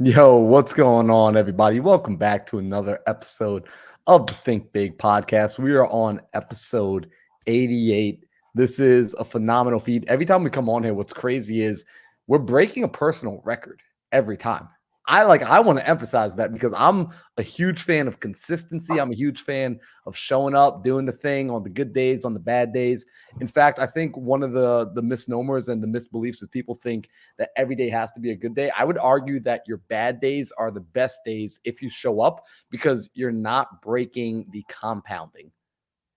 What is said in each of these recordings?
Yo, what's going on, everybody? Welcome back to another episode of the Think Big podcast. We are on episode 88. This is a phenomenal feed. Every time we come on here, what's crazy is we're breaking a personal record every time. I want to emphasize that because I'm a huge fan of consistency. I'm a huge fan of showing up, doing the thing on the good days, on the bad days. In fact, I think one of the misnomers and the misbeliefs is people think that every day has to be a good day. I would argue that your bad days are the best days if you show up because you're not breaking the compounding.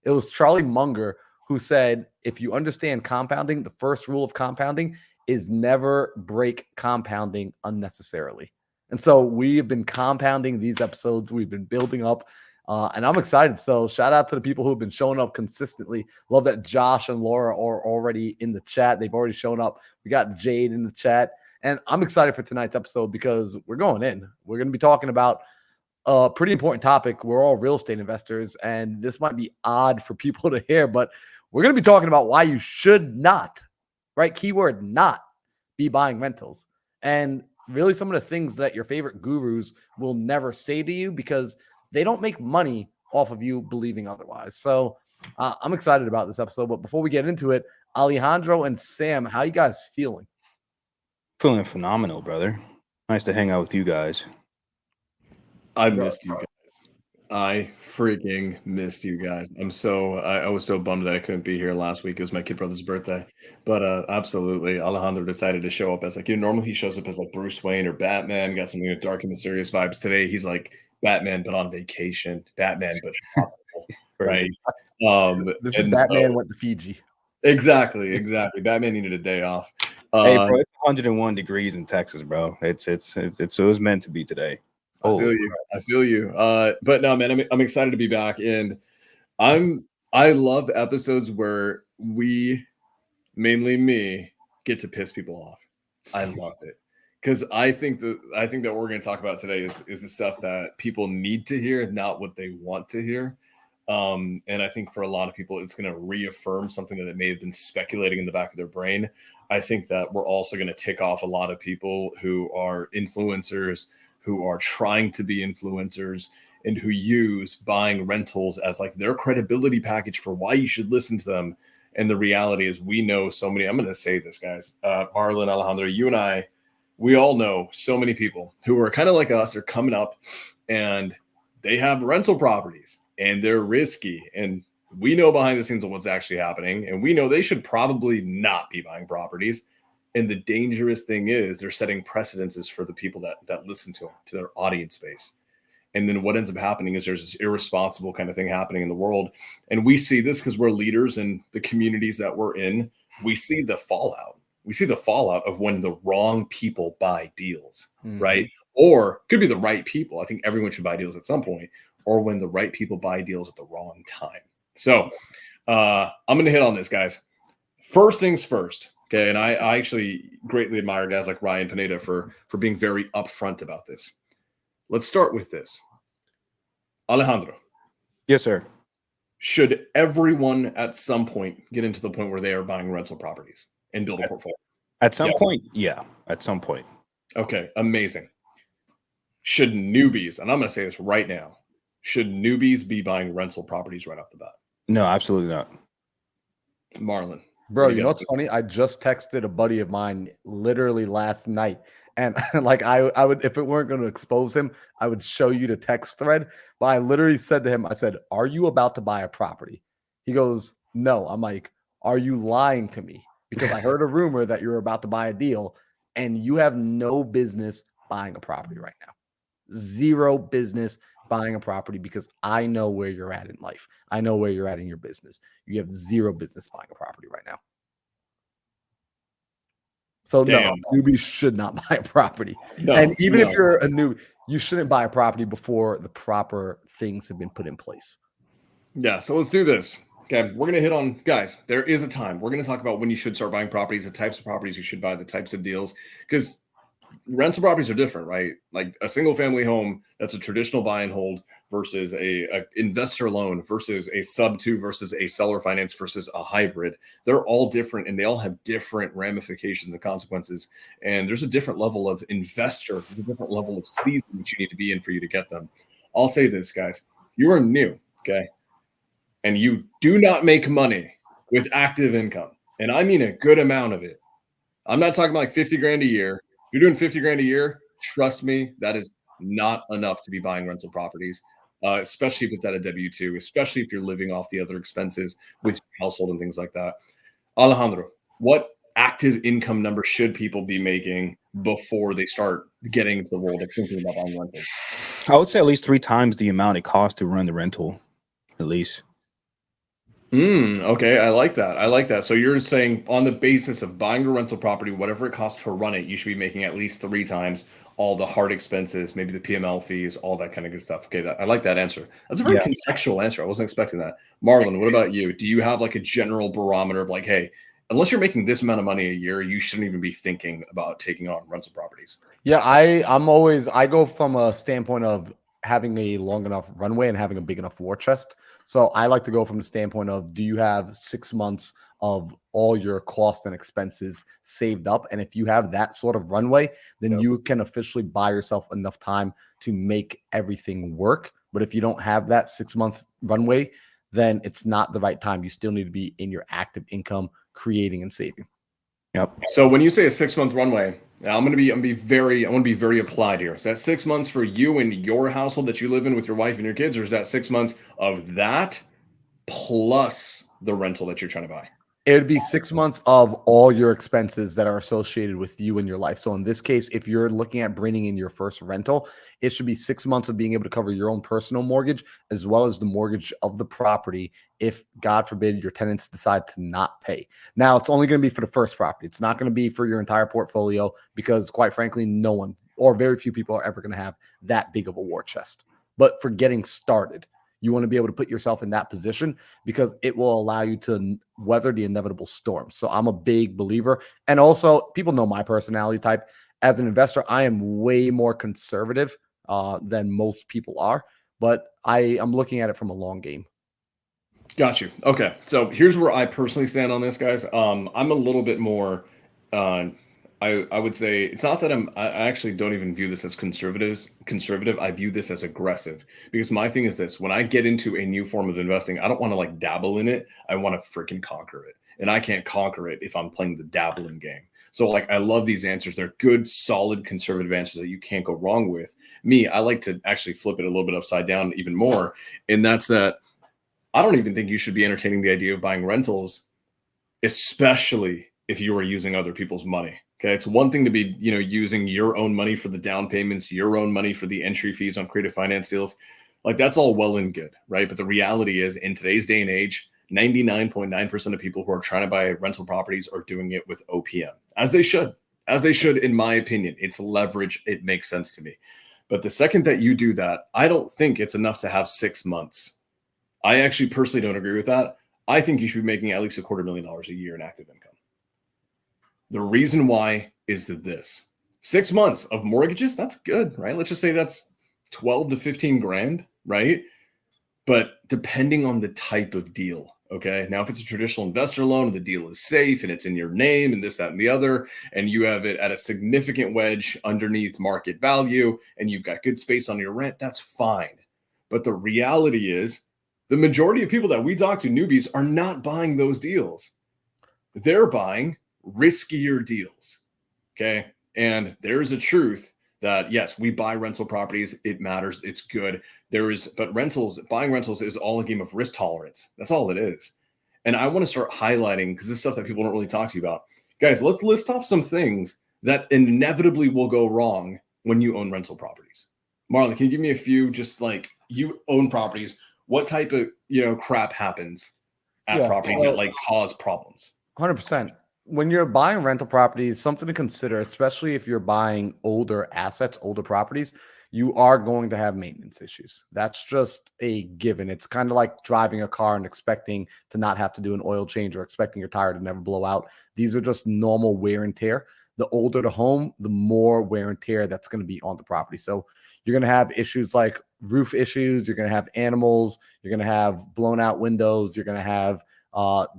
It was Charlie Munger who said, if you understand compounding, the first rule of compounding is never break compounding unnecessarily. And so we have been compounding these episodes. We've been building up, and I'm excited. So shout out to the people who have been showing up consistently. Love that Josh and Laura are already in the chat. They've already shown up. We got Jade in the chat. And I'm excited for tonight's episode because we're going in. We're going to be talking about a pretty important topic. We're all real estate investors, and this might be odd for people to hear, but we're going to be talking about why you should not, right? Keyword not, be buying rentals. And really some of the things that your favorite gurus will never say to you because they don't make money off of you believing otherwise. So I'm excited about this episode. But before we get into it, Alejandro and Sam, how you guys feeling? Feeling phenomenal, brother. Nice to hang out with you guys. I missed you guys. I freaking missed you guys. I was so bummed that I couldn't be here last week. It was my kid brother's birthday. But absolutely, Alejandro decided to show up as normally he shows up as like Bruce Wayne or Batman, got some dark and mysterious vibes. Today he's like Batman but on vacation. Batman but tropical, right? This is Batman went to Fiji. Exactly. Batman needed a day off. Hey, bro, it's 101 degrees in Texas, bro. It was meant to be today. I feel you. But no, man, I'm excited to be back, and I love episodes where we, mainly me, get to piss people off. I love it because I think that what we're going to talk about today is the stuff that people need to hear, not what they want to hear. And I think for a lot of people, it's going to reaffirm something that may have been speculating in the back of their brain. I think that we're also going to tick off a lot of people who are influencers, who are trying to be influencers, and who use buying rentals as like their credibility package for why you should listen to them. And the reality is we know so many, I'm going to say this, guys, Marlon, Alejandro, you and I, we all know so many people who are kind of like us. They're coming up and they have rental properties and they're risky. And we know behind the scenes of what's actually happening. And we know they should probably not be buying properties. And the dangerous thing is they're setting precedences for the people that listen to them, to their audience base. And then what ends up happening is there's this irresponsible kind of thing happening in the world. And we see this because we're leaders in the communities that we're in. We see the fallout. We see the fallout of when the wrong people buy deals, right? Or could be the right people. I think everyone should buy deals at some point. Or when the right people buy deals at the wrong time. So I'm going to hit on this, guys. First things first. Okay, and I actually greatly admire guys like Ryan Pineda for being very upfront about this. Let's start with this. Alejandro. Yes, sir. Should everyone at some point get into the point where they are buying rental properties and build a portfolio? At some point, yeah. At some point. Okay, amazing. Should newbies, and I'm going to say this right now, should newbies be buying rental properties right off the bat? No, absolutely not. Marlon. Bro, you know what's funny? I just texted a buddy of mine literally last night. And like I would, if it weren't going to expose him, I would show you the text thread. But I literally said to him, I said, "Are you about to buy a property?" He goes, "No." I'm like, "Are you lying to me? Because I heard a rumor that you're about to buy a deal and you have no business buying a property right now. Zero business buying a property because I know where you're at in life. I know where you're at in your business. You have zero business buying a property right now." So no, newbies should not buy a property. And even if you're a new, you shouldn't buy a property before the proper things have been put in place. Yeah, so let's do this. Okay, we're going to hit on, guys, there is a time. We're going to talk about when you should start buying properties, the types of properties you should buy, the types of deals, because rental properties are different, right? Like a single family home, that's a traditional buy and hold versus a investor loan versus a sub 2 versus a seller finance versus a hybrid. They're all different and they all have different ramifications and consequences. And there's a different level of investor, there's a different level of season that you need to be in for you to get them. I'll say this, guys. You are new, okay? And you do not make money with active income. And I mean a good amount of it. I'm not talking about like 50 grand a year. You're doing 50 grand a year. Trust me, that is not enough to be buying rental properties, especially if it's at a W-2, especially if you're living off the other expenses with your household and things like that. Alejandro, what active income number should people be making before they start getting into the world of thinking about buying rentals? I would say at least 3 times the amount it costs to run the rental, at least. Okay, I like that. I like that. So you're saying on the basis of buying a rental property, whatever it costs to run it, you should be making at least 3 times all the hard expenses, maybe the PML fees, all that kind of good stuff. Okay, I like that answer. That's a very contextual answer. I wasn't expecting that. Marlon, what about you? Do you have like a general barometer of like, hey, unless you're making this amount of money a year, you shouldn't even be thinking about taking on rental properties? Yeah, I go from a standpoint of having a long enough runway and having a big enough war chest. So I like to go from the standpoint of, do you have 6 months of all your costs and expenses saved up? And if you have that sort of runway, then you can officially buy yourself enough time to make everything work. But if you don't have that 6-month runway, then it's not the right time. You still need to be in your active income, creating and saving. Yep. So when you say a 6-month runway, I want to be very applied here. Is that 6 months for you and your household that you live in with your wife and your kids, or is that 6 months of that plus the rental that you're trying to buy? It would be 6 months of all your expenses that are associated with you and your life. So in this case, if you're looking at bringing in your first rental, it should be 6 months of being able to cover your own personal mortgage as well as the mortgage of the property if, God forbid, your tenants decide to not pay. Now, it's only going to be for the first property. It's not going to be for your entire portfolio because, quite frankly, no one or very few people are ever going to have that big of a war chest. But for getting started, you want to be able to put yourself in that position because it will allow you to weather the inevitable storm. So I'm a big believer. And also, people know my personality type. As an investor, I am way more conservative than most people are, but I'm looking at it from a long game. Got you. Okay. So here's where I personally stand on this, guys. I'm a little bit more, I would say it's not that I actually don't even view this as conservative. I view this as aggressive because my thing is this: when I get into a new form of investing, I don't want to like dabble in it. I want to freaking conquer it. And I can't conquer it if I'm playing the dabbling game. So like, I love these answers. They're good, solid, conservative answers that you can't go wrong with. Me, I like to actually flip it a little bit upside down even more. And that's that I don't even think you should be entertaining the idea of buying rentals, especially if you are using other people's money. Okay. It's one thing to be, using your own money for the down payments, your own money for the entry fees on creative finance deals. Like that's all well and good, right? But the reality is in today's day and age, 99.9% of people who are trying to buy rental properties are doing it with OPM, as they should, in my opinion. It's leverage. It makes sense to me. But the second that you do that, I don't think it's enough to have 6 months. I actually personally don't agree with that. I think you should be making at least $250,000 a year in active income. The reason why is this: 6 months of mortgages, that's good, right? Let's just say that's 12 to 15 grand, right? But depending on the type of deal, okay? Now, if it's a traditional investor loan, the deal is safe and it's in your name and this, that, and the other, and you have it at a significant wedge underneath market value and you've got good space on your rent, that's fine. But the reality is the majority of people that we talk to, newbies, are not buying those deals. They're buying riskier deals, okay? And there's a truth that, yes, we buy rental properties. It matters. It's good. But buying rentals is all a game of risk tolerance. That's all it is. And I want to start highlighting, because this is stuff that people don't really talk to you about. Guys, let's list off some things that inevitably will go wrong when you own rental properties. Marlon, can you give me a few, just like you own properties, what type of, crap happens at properties that like cause problems? 100%. When you're buying rental properties, something to consider, especially if you're buying older assets, older properties, you are going to have maintenance issues. That's just a given. It's kind of like driving a car and expecting to not have to do an oil change or expecting your tire to never blow out. These are just normal wear and tear. The older the home, the more wear and tear that's going to be on the property. So You're going to have issues like roof issues. You're going to have animals. You're going to have blown out windows. You're going to have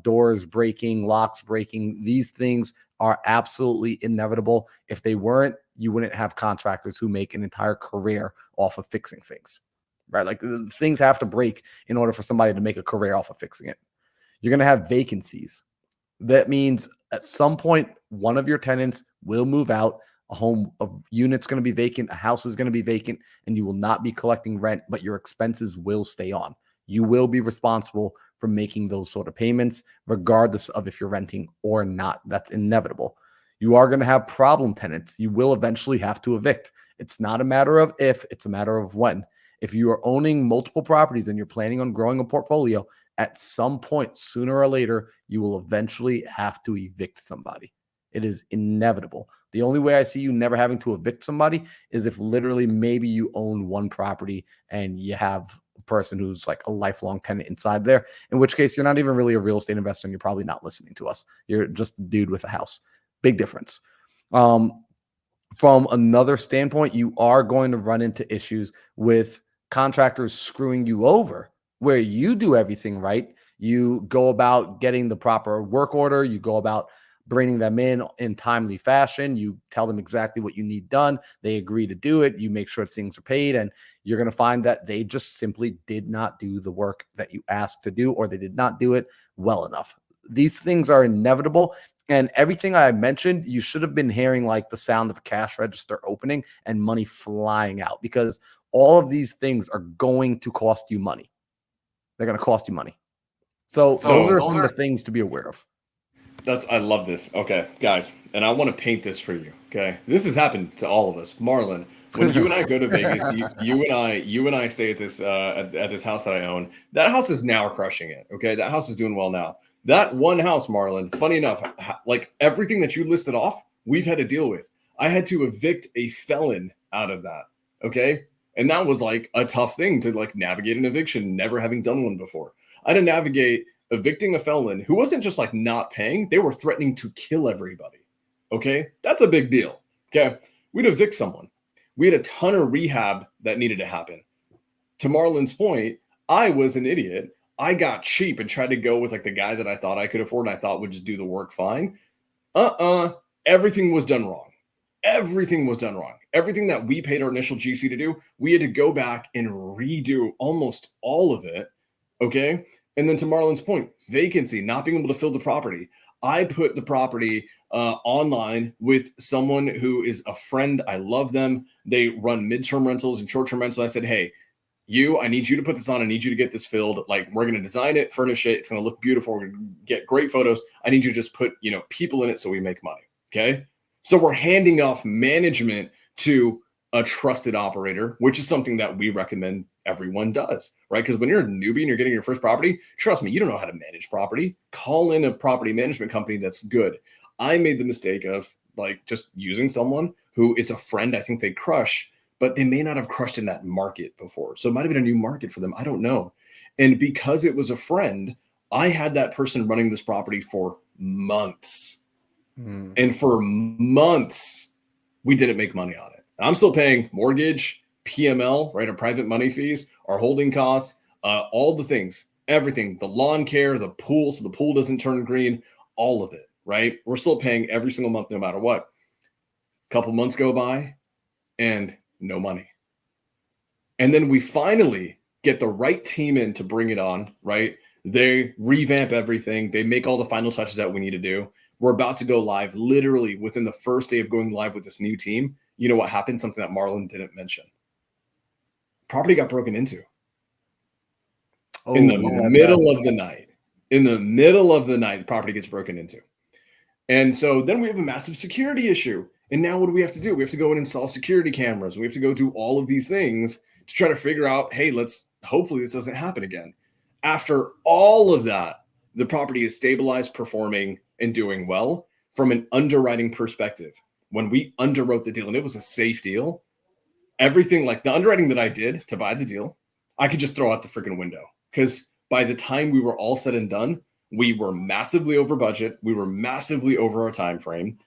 doors breaking, locks breaking. These things are absolutely inevitable. If they weren't, you wouldn't have contractors who make an entire career off of fixing things, right? Like things have to break in order for somebody to make a career off of fixing it. You're going to have vacancies. That means at some point, one of your tenants will move out. A unit's going to be vacant. A house is going to be vacant, and you will not be collecting rent, but your expenses will stay on. You will be responsible for making those sort of payments, regardless of if you're renting or not. That's inevitable. You are going to have problem tenants. You will eventually have to evict. It's not a matter of if, it's a matter of when. If you are owning multiple properties and you're planning on growing a portfolio, at some point, sooner or later, you will eventually have to evict somebody. It is inevitable. The only way I see you never having to evict somebody is if literally maybe you own one property and you have a person who's like a lifelong tenant inside there, in which case you're not even really a real estate investor and you're probably not listening to us. You're just a dude with a house. Big difference. From another standpoint, you are going to run into issues with contractors screwing you over where you do everything right. You go about getting the proper work order. You go about bringing them in timely fashion. You tell them exactly what you need done. They agree to do it. You make sure things are paid, and you're going to find that they just simply did not do the work that you asked to do, or they did not do it well enough. These things are inevitable. And everything I mentioned, you should have been hearing like the sound of a cash register opening and money flying out, because all of these things are going to cost you money. They're going to cost you money. So those are some of the things to be aware of. I love this. Okay, guys, and I want to paint this for you. Okay, this has happened to all of us. Marlon, when you and I go to Vegas, you and I stay at this house that I own. That house is now crushing it. Okay, that house is doing well now. That one house, Marlon, funny enough, like everything that you listed off, we've had to deal with. I had to evict a felon out of that. Okay, and that was like a tough thing to like navigate an eviction, never having done one before. I had to navigate evicting a felon who wasn't just like not paying, they were threatening to kill everybody. Okay, that's a big deal. Okay, we'd evict someone. We had a ton of rehab that needed to happen. To Marlon's point, I was an idiot. I got cheap and tried to go with like the guy that I thought I could afford and I thought would just do the work fine. Everything was done wrong. Everything was done wrong. Everything that we paid our initial GC to do, we had to go back and redo almost all of it. Okay. And then to Marlon's point, vacancy, not being able to fill the property. I put the property online with someone who is a friend. I love them. They run midterm rentals and short-term rentals. I said, hey, I need you to put this on. I need you to get this filled. Like, we're going to design it, furnish it. It's going to look beautiful. We're going to get great photos. I need you to just put, people in it so we make money. Okay. So we're handing off management to a trusted operator, which is something that we recommend everyone does, right? Because when you're a newbie and you're getting your first property, trust me, you don't know how to manage property. Call in a property management company that's good. I made the mistake of like just using someone who is a friend. I think they crush, but they may not have crushed in that market before. So it might've been a new market for them. I don't know. And because it was a friend, I had that person running this property for months. And for months, we didn't make money on it. I'm still paying mortgage, PML, right? Our private money fees, our holding costs, all the things, everything, the lawn care, the pool, so the pool doesn't turn green, all of it, right? We're still paying every single month, no matter what. A couple months go by and no money. And then we finally get the right team in to bring it on, right? They revamp everything. They make all the final touches that we need to do. We're about to go live literally within the first day of going live with this new team. You know what happened? Something that Marlon didn't mention. Property got broken into in the middle of the night. In the middle of the night, the property gets broken into. And so then we have a massive security issue. And now what do we have to do? We have to go and install security cameras. We have to go do all of these things to try to figure out, hey, hopefully this doesn't happen again. After all of that, the property is stabilized, performing, and doing well from an underwriting perspective. When we underwrote the deal, and it was a safe deal, everything like the underwriting that I did to buy the deal, I could just throw out the freaking window. Because by the time we were all said and done, we were massively over budget. We were massively over our time frame.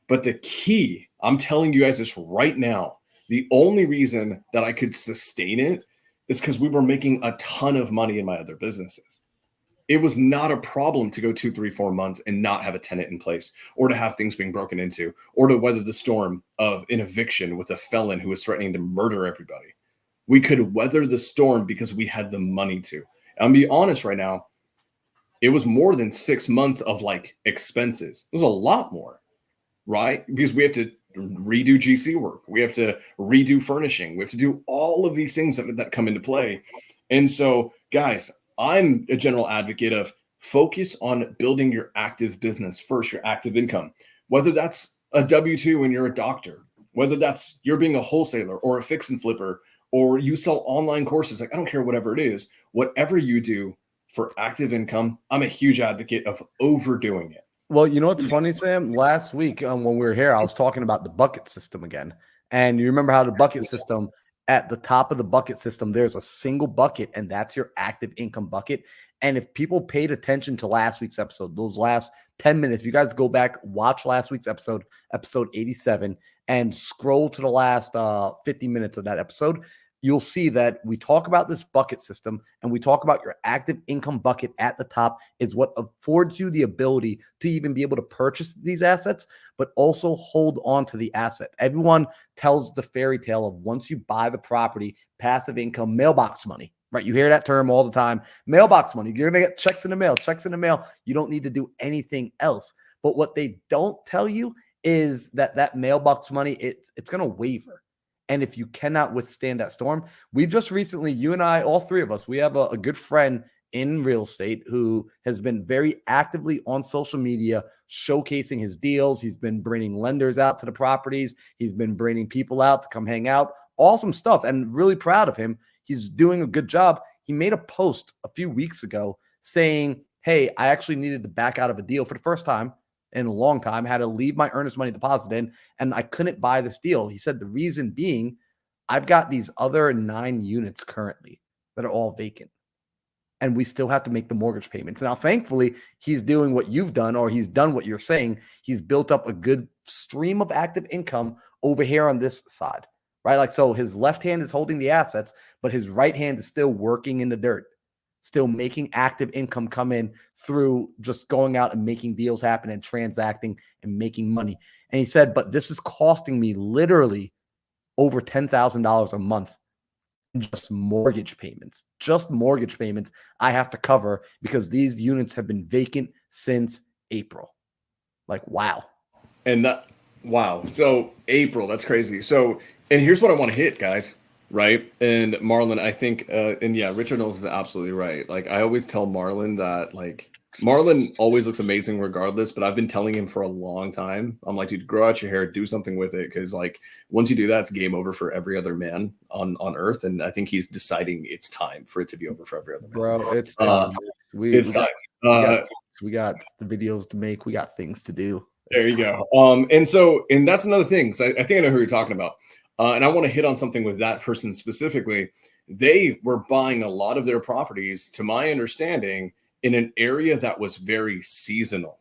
But the key, I'm telling you guys this right now, The only reason that I could sustain it is because we were making a ton of money in my other businesses. It was not a problem to go 2, 3, 4 months and not have a tenant in place, or to have things being broken into, or to weather the storm of an eviction with a felon who was threatening to murder everybody. We could weather the storm because we had the money to. I'm be honest right now, it was more than 6 months of like expenses. It was a lot more, right? Because we have to redo GC work. We have to redo furnishing. We have to do all of these things that come into play. And so, guys, I'm a general advocate of focus on building your active business first, your active income, whether that's a W-2 and you're a doctor, whether that's you're being a wholesaler or a fix and flipper, or you sell online courses. Like, I don't care, whatever it is, whatever you do for active income, I'm a huge advocate of overdoing it. Well, you know what's funny, Sam? Last week when we were here, I was talking about the bucket system again. And you remember how the bucket system, at the top of the bucket system, there's a single bucket, and that's your active income bucket. And if people paid attention to last week's episode, those last 10 minutes, you guys go back, watch last week's episode 87, and scroll to the last 50 minutes of that episode, you'll see that we talk about this bucket system, and we talk about your active income bucket at the top is what affords you the ability to even be able to purchase these assets, but also hold on to the asset. Everyone tells the fairy tale of once you buy the property, passive income, mailbox money, right? You hear that term all the time, mailbox money. You're going to get checks in the mail. You don't need to do anything else. But what they don't tell you is that mailbox money, it's going to waver. And if you cannot withstand that storm, we just recently, you and I, all three of us, we have a good friend in real estate who has been very actively on social media showcasing his deals. He's been bringing lenders out to the properties. He's been bringing people out to come hang out. Awesome stuff, and really proud of him. He's doing a good job. He made a post a few weeks ago saying, hey, I actually needed to back out of a deal for the first time in a long time, had to leave my earnest money deposit in, and I couldn't buy this deal. He said the reason being, I've got these other 9 units currently that are all vacant, and we still have to make the mortgage payments. Now, thankfully, he's doing what you've done, or he's done what you're saying. He's built up a good stream of active income over here on this side, right? Like, so his left hand is holding the assets, but his right hand is still working in the dirt, still making active income come in through just going out and making deals happen and transacting and making money. And he said, but this is costing me literally over $10,000 a month in just mortgage payments. Just mortgage payments I have to cover because these units have been vacant since April. Like, wow. And wow. So April, that's crazy. So, and here's what I want to hit, guys. Right. And Marlon, I think, and yeah, Richard Knowles is absolutely right. Like, I always tell Marlon that, like, Marlon always looks amazing regardless, but I've been telling him for a long time. I'm like, dude, grow out your hair, do something with it. Cause like, once you do that, it's game over for every other man on earth. And I think he's deciding it's time for it to be over for every other man. Bro, it's time. It's time. We got the videos to make. We got things to do. There you go. And that's another thing. So I think I know who you're talking about. And I want to hit on something with that person specifically. They were buying a lot of their properties, to my understanding, in an area that was very seasonal.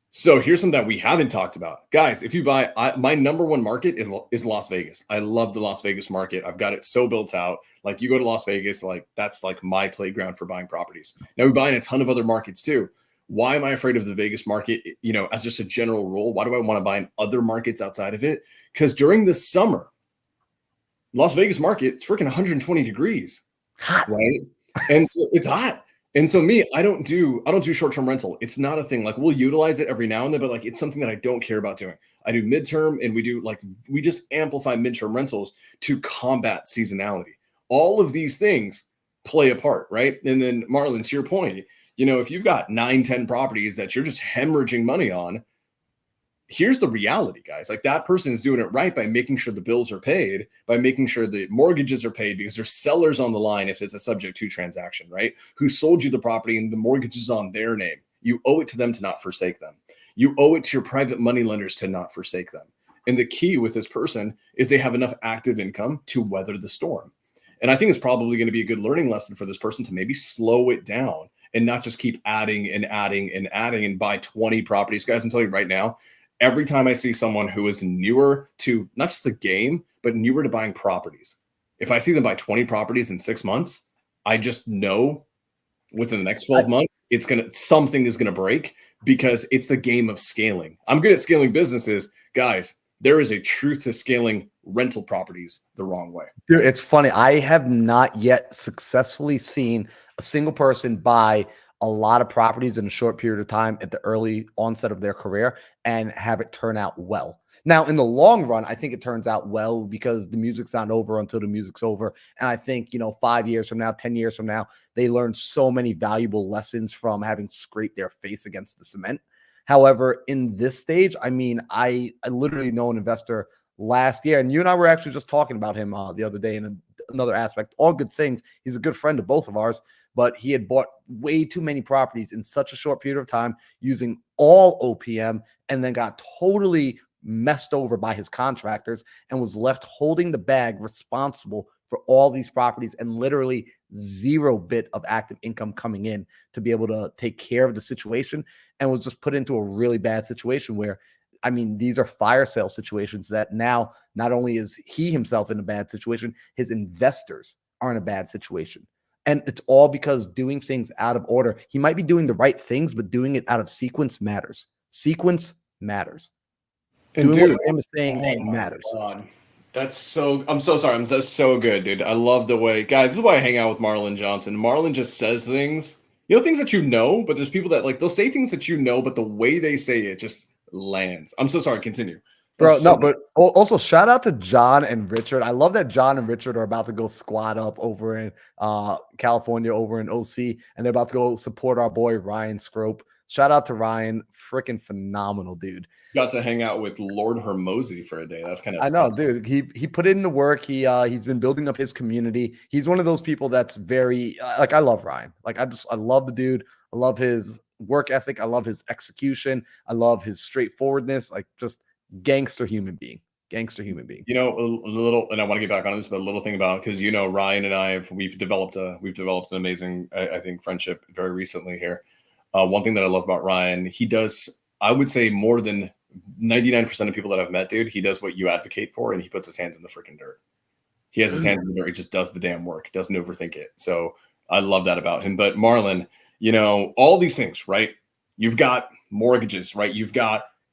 So here's something that we haven't talked about. Guys, if you buy, my number one market is Las Vegas. I love the Las Vegas market. I've got it so built out. Like, you go to Las Vegas, like, that's like my playground for buying properties. Now, we buy in a ton of other markets too. Why am I afraid of the Vegas market? You know, as just a general rule, why do I want to buy in other markets outside of it? Because during the summer, Las Vegas market, it's freaking 120 degrees, hot, right? And so it's hot. And so I don't do short-term rental. It's not a thing. Like, we'll utilize it every now and then, but like, it's something that I don't care about doing. I do midterm, and we just amplify midterm rentals to combat seasonality. All of these things play a part, right? And then Marlon, to your point, you know, if you've got 9, 10 properties that you're just hemorrhaging money on, here's the reality, guys. Like, that person is doing it right by making sure the bills are paid, by making sure the mortgages are paid, because there's sellers on the line if it's a subject to transaction, right? Who sold you the property and the mortgage is on their name. You owe it to them to not forsake them. You owe it to your private money lenders to not forsake them. And the key with this person is they have enough active income to weather the storm. And I think it's probably going to be a good learning lesson for this person to maybe slow it down and not just keep adding and adding and adding and buy 20 properties. Guys, I'm telling you right now, every time I see someone who is newer to not just the game, but newer to buying properties. If I see them buy 20 properties in 6 months, I just know within the next 12 months, something is gonna break because it's the game of scaling. I'm good at scaling businesses. Guys, there is a truth to scaling rental properties the wrong way. Dude, it's funny. I have not yet successfully seen a single person buy a lot of properties in a short period of time at the early onset of their career and have it turn out well. Now, in the long run, I think it turns out well because the music's not over until the music's over. And I think, 5 years from now, 10 years from now, they learn so many valuable lessons from having scraped their face against the cement. However, in this stage, I mean, I literally know an investor last year, and you and I were actually just talking about him the other day in another aspect. All good things. He's a good friend of both of ours, but he had bought way too many properties in such a short period of time using all OPM and then got totally messed over by his contractors and was left holding the bag responsible for all these properties and literally zero bit of active income coming in to be able to take care of the situation, and was just put into a really bad situation where, I mean, these are fire sale situations that now not only is he himself in a bad situation, his investors are in a bad situation. And it's all because doing things out of order. He might be doing the right things, but doing it out of sequence matters. Sequence matters. And doing dude, what Sam is saying matters. God. I'm so sorry. That's so good, dude. I love the way, guys, this is why I hang out with Marlon Johnson. Marlon just says things, things that but there's people that they'll say things that but the way they say it just lands. I'm so sorry. Continue. Bro, no, but also shout out to John and Richard. I love that John and Richard are about to go squat up over in California, over in OC, and they're about to go support our boy Ryan Scrope. Shout out to Ryan, freaking phenomenal dude. Got to hang out with Lord Hermosi for a day. That's kind of, I know, dude. He put in the work. He's been building up his community. He's one of those people that's very I love Ryan. I love the dude. I love his work ethic. I love his execution. I love his straightforwardness. Just gangster human being. A little, and I want to get back on this, but a little thing about, because Ryan and I we've developed an amazing, I think, friendship very recently here. One thing that I love about Ryan, he does, I would say, more than 99% of people that I've met, dude, he does what you advocate for, and he puts his hands in the freaking dirt. He has his hands in the dirt. He just does the damn work. Doesn't overthink it. So I love that about him. But Marlon, all these things, right? You've got mortgages, right?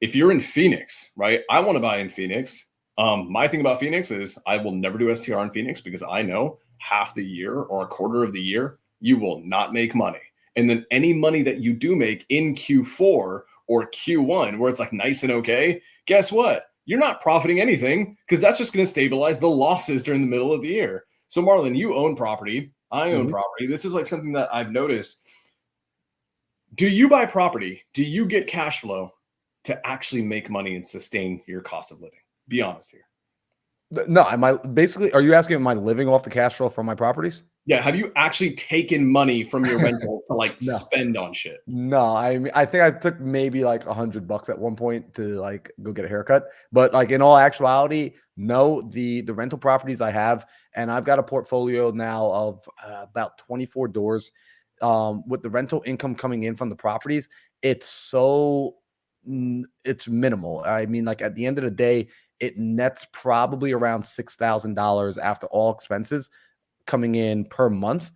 If you're in Phoenix, right? I want to buy in Phoenix. My thing about Phoenix is I will never do STR in Phoenix because I know half the year or a quarter of the year, you will not make money. And then any money that you do make in Q4 or Q1, where it's nice and okay, guess what? You're not profiting anything because that's just going to stabilize the losses during the middle of the year. So Marlon, you own property. I own property. This is something that I've noticed. Do you buy property? Do you get cash flow to actually make money and sustain your cost of living? Be honest here. No, are you asking, am I living off the cash flow from my properties? Yeah. Have you actually taken money from your rental to No. spend on shit? No, I think I took maybe $100 at one point to go get a haircut. But in all actuality, no, the rental properties I have, and I've got a portfolio now of about 24 doors with the rental income coming in from the properties. It's minimal. I mean, at the end of the day, it nets probably around $6,000 after all expenses coming in per month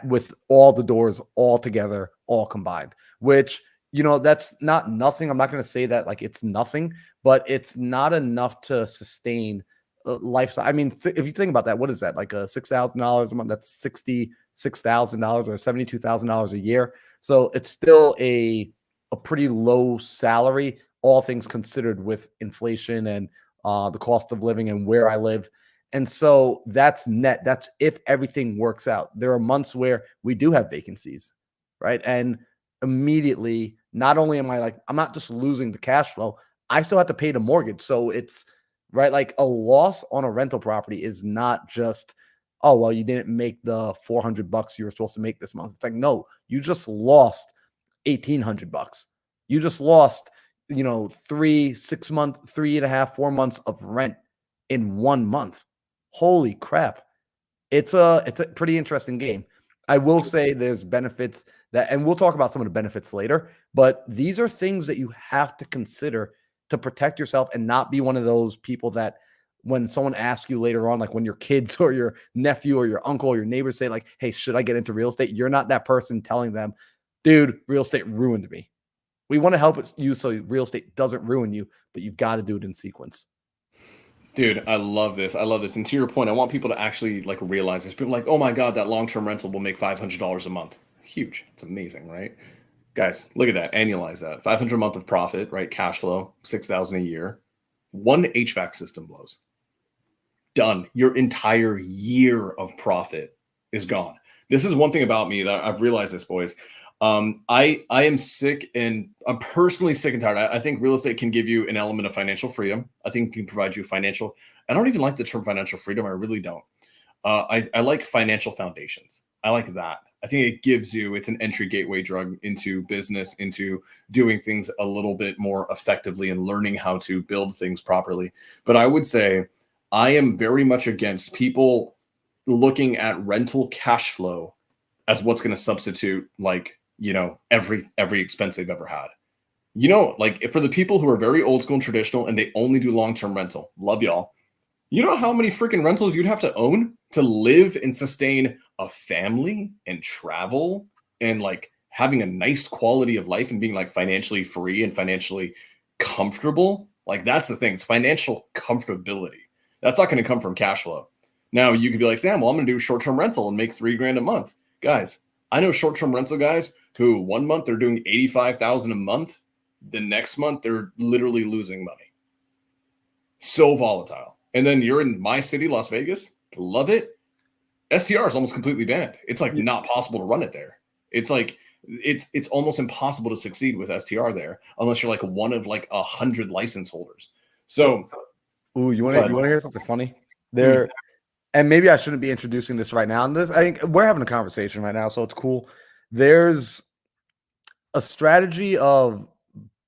with all the doors all together, all combined, which, that's not nothing. I'm not going to say that it's nothing, but it's not enough to sustain lifestyle. I mean, if you think about that, what is that? $6,000 a month? That's $66,000 or $72,000 a year. So it's still a pretty low salary, all things considered, with inflation and the cost of living and where I live. And so that's net. That's if everything works out. There are months where we do have vacancies, right? And immediately, not only am I'm not just losing the cash flow, I still have to pay the mortgage. So it's right. A loss on a rental property is not just, oh, well, you didn't make the $400 you were supposed to make this month. It's no, you just lost $1,800. You just lost, 3.5 months, 4 months of rent in 1 month. Holy crap. It's a pretty interesting game. I will say there's benefits and we'll talk about some of the benefits later, but these are things that you have to consider to protect yourself and not be one of those people that when someone asks you later on, like when your kids or your nephew or your uncle or your neighbors say like, hey, should I get into real estate? You're not that person telling them, dude, real estate ruined me. We want to help you so real estate doesn't ruin you, but you've got to do it in sequence. Dude, I love this. I love this. And to your point, I want people to actually like realize this. People are like, oh my God, that long-term rental will make $500 a month. Huge. It's amazing, right? Guys, look at that. Annualize that. 500 a month of profit, right? Cash flow, 6,000 a year. One HVAC system blows. Done. Your entire year of profit is gone. This is one thing about me that I've realized this, boys. I am sick, and I'm personally sick and tired. I think real estate can give you an element of financial freedom. I think it can provide you financial. I don't even like the term financial freedom. I really don't. I like financial foundations. I like that. I think it gives you, it's an entry gateway drug into business, into doing things a little bit more effectively and learning how to build things properly. But I would say I am very much against people looking at rental cash flow as what's going to substitute like, you know, every expense they've ever had. You know, like for the people who are very old school and traditional and they only do long-term rental, love y'all. You know how many freaking rentals you'd have to own to live and sustain a family and travel and like having a nice quality of life and being like financially free and financially comfortable? Like that's the thing. It's financial comfortability. That's not going to come from cash flow. Now you could be like, Sam, well, I'm going to do short-term rental and make $3,000 a month. Guys, I know short-term rental guys who 1 month they're doing $85,000 a month. The next month they're literally losing money. So volatile. And then you're in my city, Las Vegas. Love it. STR is almost completely banned. It's like not possible to run it there. It's like it's almost impossible to succeed with STR there unless you're like one of like 100 license holders. So, you want to hear something funny? There, and maybe I shouldn't be introducing this right now. And this, I think we're having a conversation right now, so it's cool. There's a strategy of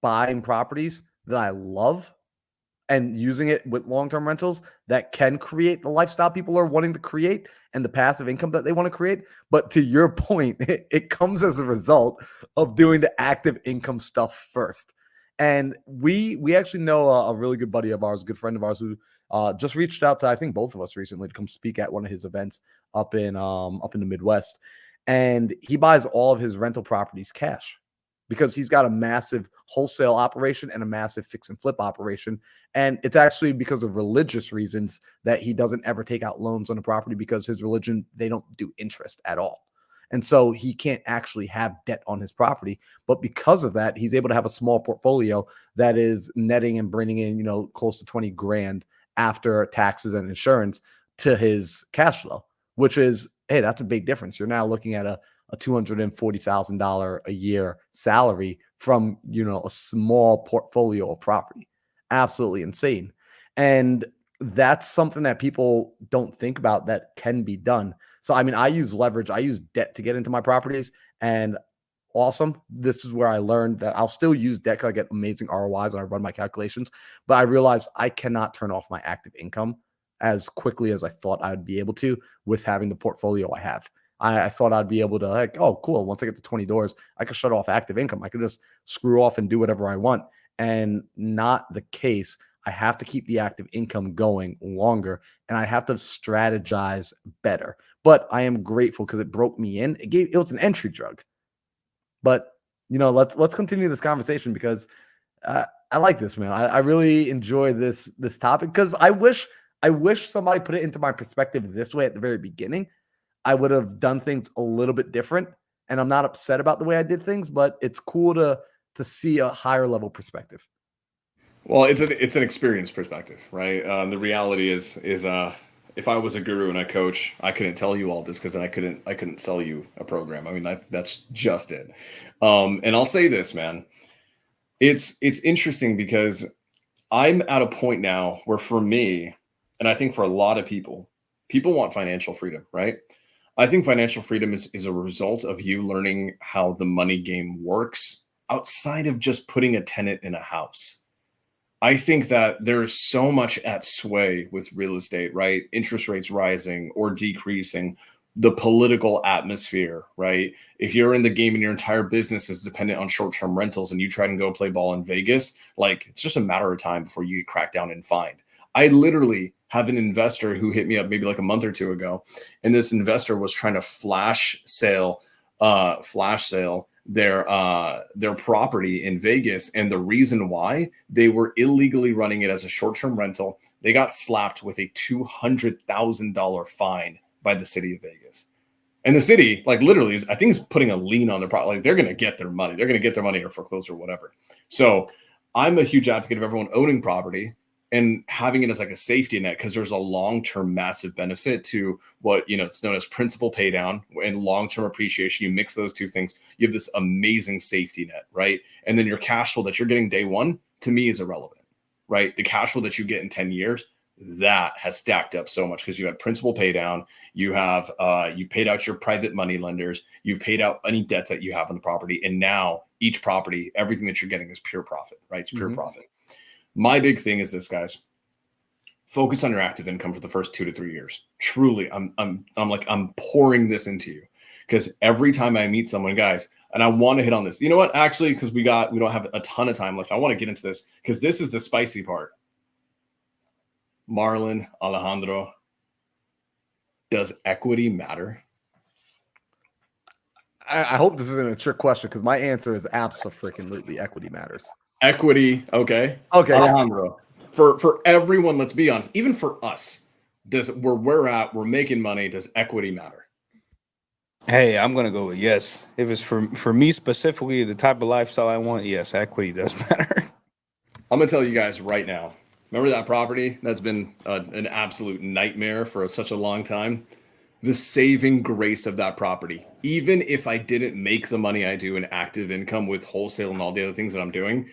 buying properties that I love and using it with long-term rentals that can create the lifestyle people are wanting to create and the passive income that they want to create. But to your point, it comes as a result of doing the active income stuff first. And we actually know a really good buddy of ours, a good friend of ours who just reached out to, I think, both of us recently to come speak at one of his events up in the Midwest. And he buys all of his rental properties cash, because he's got a massive wholesale operation and a massive fix and flip operation. And it's actually because of religious reasons that he doesn't ever take out loans on a property, because his religion, they don't do interest at all. And so he can't actually have debt on his property. But because of that, he's able to have a small portfolio that is netting and bringing in, you know, close to 20 grand after taxes and insurance to his cash flow, which is, hey, that's a big difference. You're now looking at a $240,000 a year salary from, you know, a small portfolio of property. Absolutely insane. And that's something that people don't think about that can be done. So, I mean, I use leverage. I use debt to get into my properties, and awesome. This is where I learned that I'll still use debt because I get amazing ROIs and I run my calculations, but I realized I cannot turn off my active income as quickly as I thought I would be able to with having the portfolio I have. I thought I'd be able to, like, oh, cool. Once I get to 20 doors, I could shut off active income. I could just screw off and do whatever I want. And not the case. I have to keep the active income going longer, and I have to strategize better. But I am grateful because it broke me in. It was an entry drug. But, you know, let's continue this conversation because I like this, man. I really enjoy this topic because I wish somebody put it into my perspective this way at the very beginning. I would have done things a little bit different, and I'm not upset about the way I did things, but it's cool to see a higher level perspective. Well, it's an experience perspective, right? The reality is if I was a guru and a coach, I couldn't tell you all this because then I couldn't sell you a program. I mean, that's just it. And I'll say this, man, it's interesting because I'm at a point now where for me, and I think for a lot of people want financial freedom, right? I think financial freedom is a result of you learning how the money game works outside of just putting a tenant in a house. I think that there is so much at sway with real estate, right? Interest rates rising or decreasing, the political atmosphere, right? If you're in the game and your entire business is dependent on short-term rentals and you try and go play ball in Vegas, like it's just a matter of time before you get cracked down and fined. I literally have an investor who hit me up maybe like a month or two ago, and this investor was trying to flash sale their property in Vegas. And the reason why, they were illegally running it as a short-term rental. They got slapped with a $200,000 fine by the city of Vegas. And the city, like literally, I think is putting a lien on their property. Like they're going to get their money. They're going to get their money or foreclose or whatever. So I'm a huge advocate of everyone owning property and having it as like a safety net, because there's a long-term massive benefit to what, it's known as principal pay down and long-term appreciation. You mix those two things, you have this amazing safety net, right? And then your cash flow that you're getting day one, to me, is irrelevant, right? The cash flow that you get in 10 years, that has stacked up so much because you have principal pay down, you have you've paid out your private money lenders, you've paid out any debts that you have on the property, and now each property, everything that you're getting is pure profit, right? It's pure profit. My big thing is this, guys. Focus on your active income for the first 2 to 3 years. Truly, I'm pouring this into you, because every time I meet someone, guys, and I want to hit on this. You know what? Actually, because we don't have a ton of time left, I want to get into this because this is the spicy part. Marlon, Alejandro, does equity matter? I hope this isn't a trick question, because my answer is absolutely equity matters. Equity, okay. Alejandro, for everyone, let's be honest, even for us, where we're at, we're making money, does equity matter? Hey, I'm gonna go with yes. If it's for me specifically, the type of lifestyle I want, yes, equity does matter. I'm gonna tell you guys right now. Remember that property that's been an absolute nightmare for such a long time? The saving grace of that property, even if I didn't make the money I do in active income with wholesale and all the other things that I'm doing,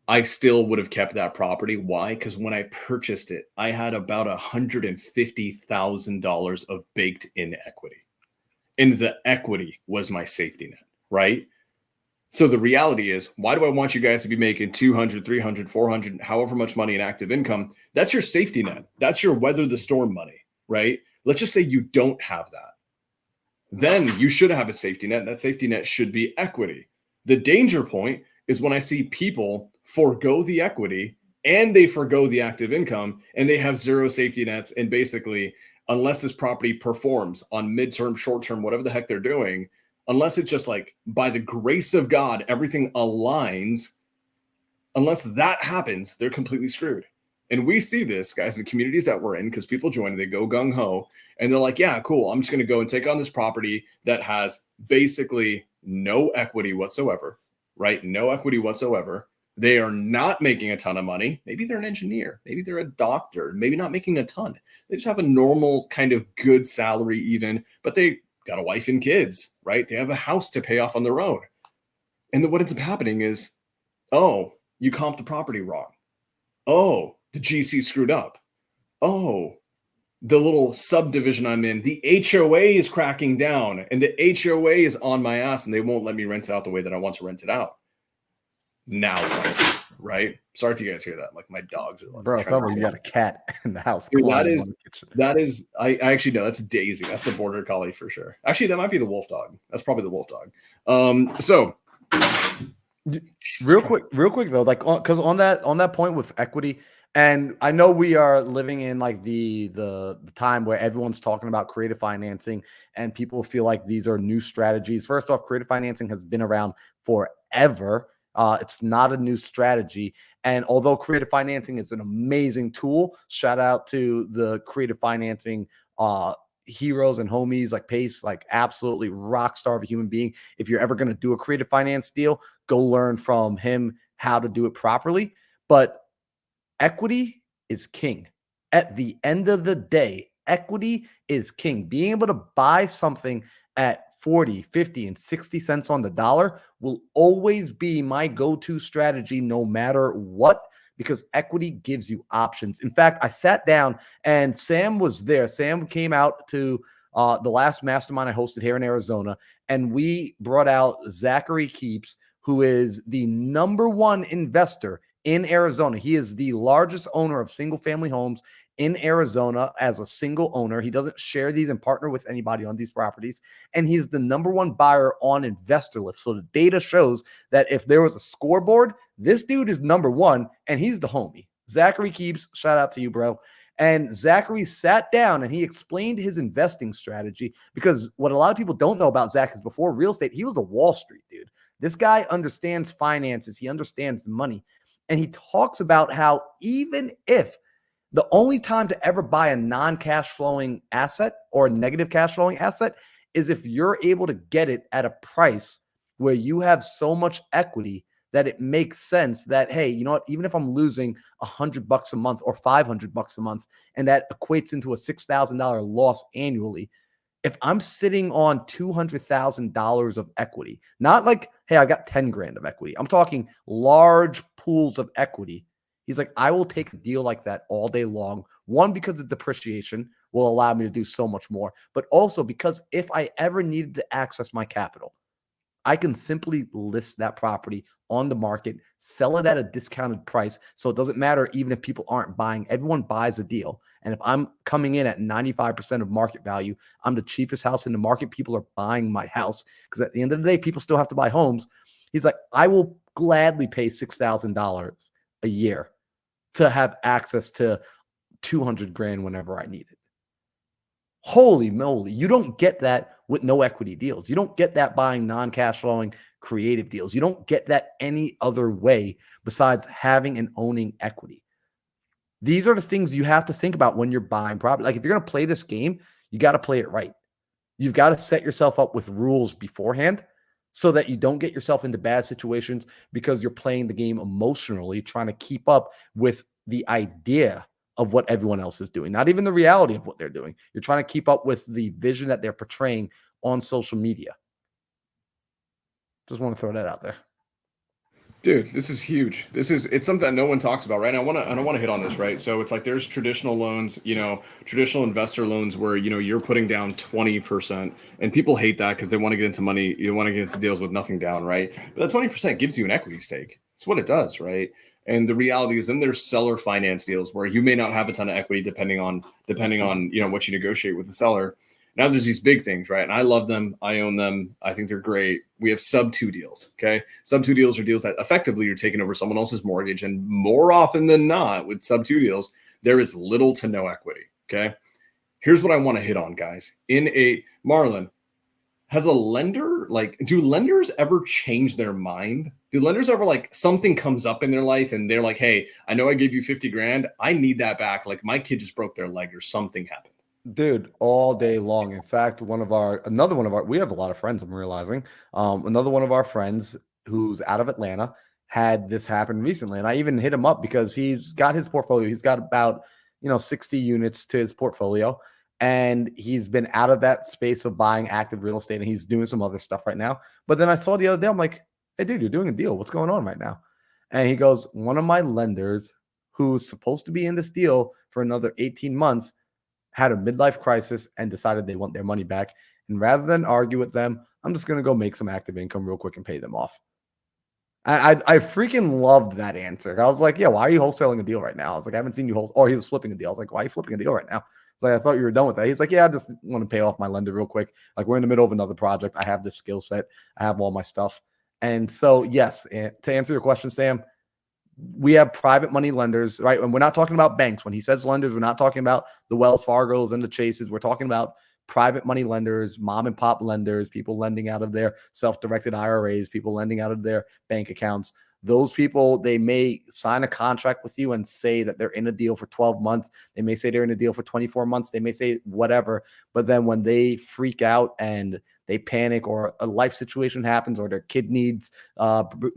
I still would have kept that property. Why? Because when I purchased it, I had about $150,000 of baked in equity. And the equity was my safety net, right? So the reality is, why do I want you guys to be making 200, 300, 400, however much money in active income? That's your safety net. That's your weather the storm money, right? Let's just say you don't have that. Then you should have a safety net. That safety net should be equity. The danger point is when I see people forego the equity and they forego the active income and they have zero safety nets. And basically, unless this property performs on midterm, short term, whatever the heck they're doing, unless it's just like by the grace of God, everything aligns, unless that happens, they're completely screwed. And we see this, guys, in the communities that we're in, because people join and they go gung-ho and they're like, yeah, cool, I'm just going to go and take on this property that has basically no equity whatsoever, right? No equity whatsoever. They are not making a ton of money. Maybe they're an engineer. Maybe they're a doctor. Maybe not making a ton. They just have a normal kind of good salary even, but they got a wife and kids, right? They have a house to pay off on their own. And then what ends up happening is, oh, you comped the property wrong. Oh, the GC screwed up. Oh, the little subdivision I'm in, the HOA is cracking down and the HOA is on my ass and they won't let me rent it out the way that I want to rent it out. Now what? Right? Sorry if you guys hear that. Like my dogs are like, bro, someone you got a cat in the house. Dude, that is I actually know that's Daisy. That's the border collie for sure. Actually, that might be the wolf dog. That's probably the wolf dog. So real quick though, like because on that point with equity, and I know we are living in like the time where everyone's talking about creative financing and people feel like these are new strategies. First off, creative financing has been around forever. It's not a new strategy. And although creative financing is an amazing tool, shout out to the creative financing heroes and homies like Pace, like absolutely rock star of a human being. If you're ever going to do a creative finance deal, go learn from him how to do it properly. But equity is king. At the end of the day, equity is king. Being able to buy something at 40, 50, and 60 cents on the dollar will always be my go-to strategy no matter what, because equity gives you options. In fact, I sat down and Sam was there. Sam came out to the last mastermind I hosted here in Arizona, and we brought out Zachary Keeps, who is the #1 investor in Arizona. He is the largest owner of single-family homes in Arizona as a single owner. He doesn't share these and partner with anybody on these properties. And he's the #1 buyer on InvestorLift. So the data shows that if there was a scoreboard, this dude is #1 and he's the homie. Zachary Keeps, shout out to you, bro. And Zachary sat down and he explained his investing strategy, because what a lot of people don't know about Zach is before real estate, he was a Wall Street dude. This guy understands finances. He understands money. And he talks about how even if the only time to ever buy a non-cash flowing asset or a negative cash flowing asset is if you're able to get it at a price where you have so much equity that it makes sense that, hey, you know what, even if I'm losing $100 a month or $500 a month, and that equates into a $6,000 loss annually, if I'm sitting on $200,000 of equity, not like, hey, I got 10 grand of equity, I'm talking large pools of equity. He's like, I will take a deal like that all day long. One, because the depreciation will allow me to do so much more, but also because if I ever needed to access my capital, I can simply list that property on the market, sell it at a discounted price. So it doesn't matter even if people aren't buying, everyone buys a deal. And if I'm coming in at 95% of market value, I'm the cheapest house in the market. People are buying my house because at the end of the day, people still have to buy homes. He's like, I will gladly pay $6,000 a year to have access to 200 grand whenever I need it. Holy moly. You don't get that with no equity deals. You don't get that buying non-cash flowing creative deals. You don't get that any other way besides having and owning equity. These are the things you have to think about when you're buying property. Like if you're going to play this game, you got to play it right. You've got to set yourself up with rules beforehand so that you don't get yourself into bad situations because you're playing the game emotionally, trying to keep up with the idea of what everyone else is doing, not even the reality of what they're doing. You're trying to keep up with the vision that they're portraying on social media. Just want to throw that out there. Dude, this is huge. It's something that no one talks about, right? And I want to hit on this, right? So it's like there's traditional loans, traditional investor loans where, you're putting down 20%, and people hate that because they want to get into money. You want to get into deals with nothing down, right? But that 20% gives you an equity stake. It's what it does, right? And the reality is then there's seller finance deals where you may not have a ton of equity depending on, what you negotiate with the seller. Now there's these big things, right? And I love them. I own them. I think they're great. We have sub 2 deals. Okay. Sub 2 deals are deals that effectively you're taking over someone else's mortgage. And more often than not with sub 2 deals, there is little to no equity. Okay. Here's what I want to hit on, guys. Marlon, has a lender, do lenders ever change their mind? Do lenders ever something comes up in their life and they're like, hey, I know I gave you 50 grand. I need that back. Like my kid just broke their leg or something happened. Dude, all day long. In fact, we have a lot of friends, I'm realizing. Another one of our friends who's out of Atlanta had this happen recently. And I even hit him up because he's got his portfolio. He's got about, 60 units to his portfolio. And he's been out of that space of buying active real estate and he's doing some other stuff right now. But then I saw the other day, I'm like, hey, dude, you're doing a deal. What's going on right now? And he goes, one of my lenders who's supposed to be in this deal for another 18 months had a midlife crisis and decided they want their money back. And rather than argue with them, I'm just going to go make some active income real quick and pay them off. I freaking loved that answer. I was like, yeah, why are you wholesaling a deal right now? I was like, I haven't seen you wholesale. Or he was flipping a deal. I was like, why are you flipping a deal right now? It's like, I thought you were done with that. He's like, yeah, I just want to pay off my lender real quick. Like we're in the middle of another project. I have this skill set. I have all my stuff. And so, yes, to answer your question, Sam, we have private money lenders, right? And we're not talking about banks. When he says lenders, we're not talking about the Wells Fargos and the Chases. We're talking about private money lenders, mom and pop lenders, people lending out of their self-directed IRAs, people lending out of their bank accounts. Those people, they may sign a contract with you and say that they're in a deal for 12 months. They may say they're in a deal for 24 months. They may say whatever. But then when they freak out and they panic or a life situation happens or their kid needs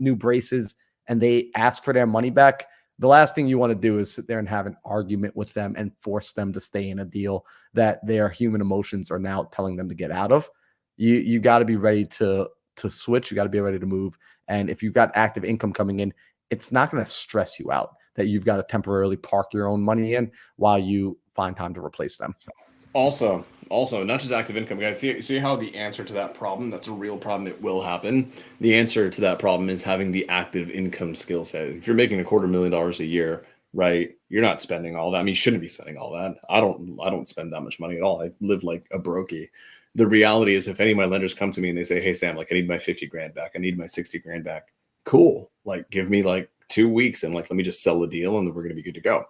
new braces and they ask for their money back, the last thing you want to do is sit there and have an argument with them and force them to stay in a deal that their human emotions are now telling them to get out of. You got to be ready to switch. You got to be ready to move. And if you've got active income coming in, it's not going to stress you out that you've got to temporarily park your own money in while you find time to replace them. Also, not just active income, guys. See how the answer to that problem, that's a real problem, it will happen. The answer to that problem is having the active income skill set. If you're making $250,000 a year, right, you're not spending all that. I mean, you shouldn't be spending all that. I don't spend that much money at all. I live like a brokey. The reality is if any of my lenders come to me and they say, hey, Sam, I need my 50 grand back. I need my 60 grand back. Cool. Give me 2 weeks and let me just sell the deal and then we're going to be good to go.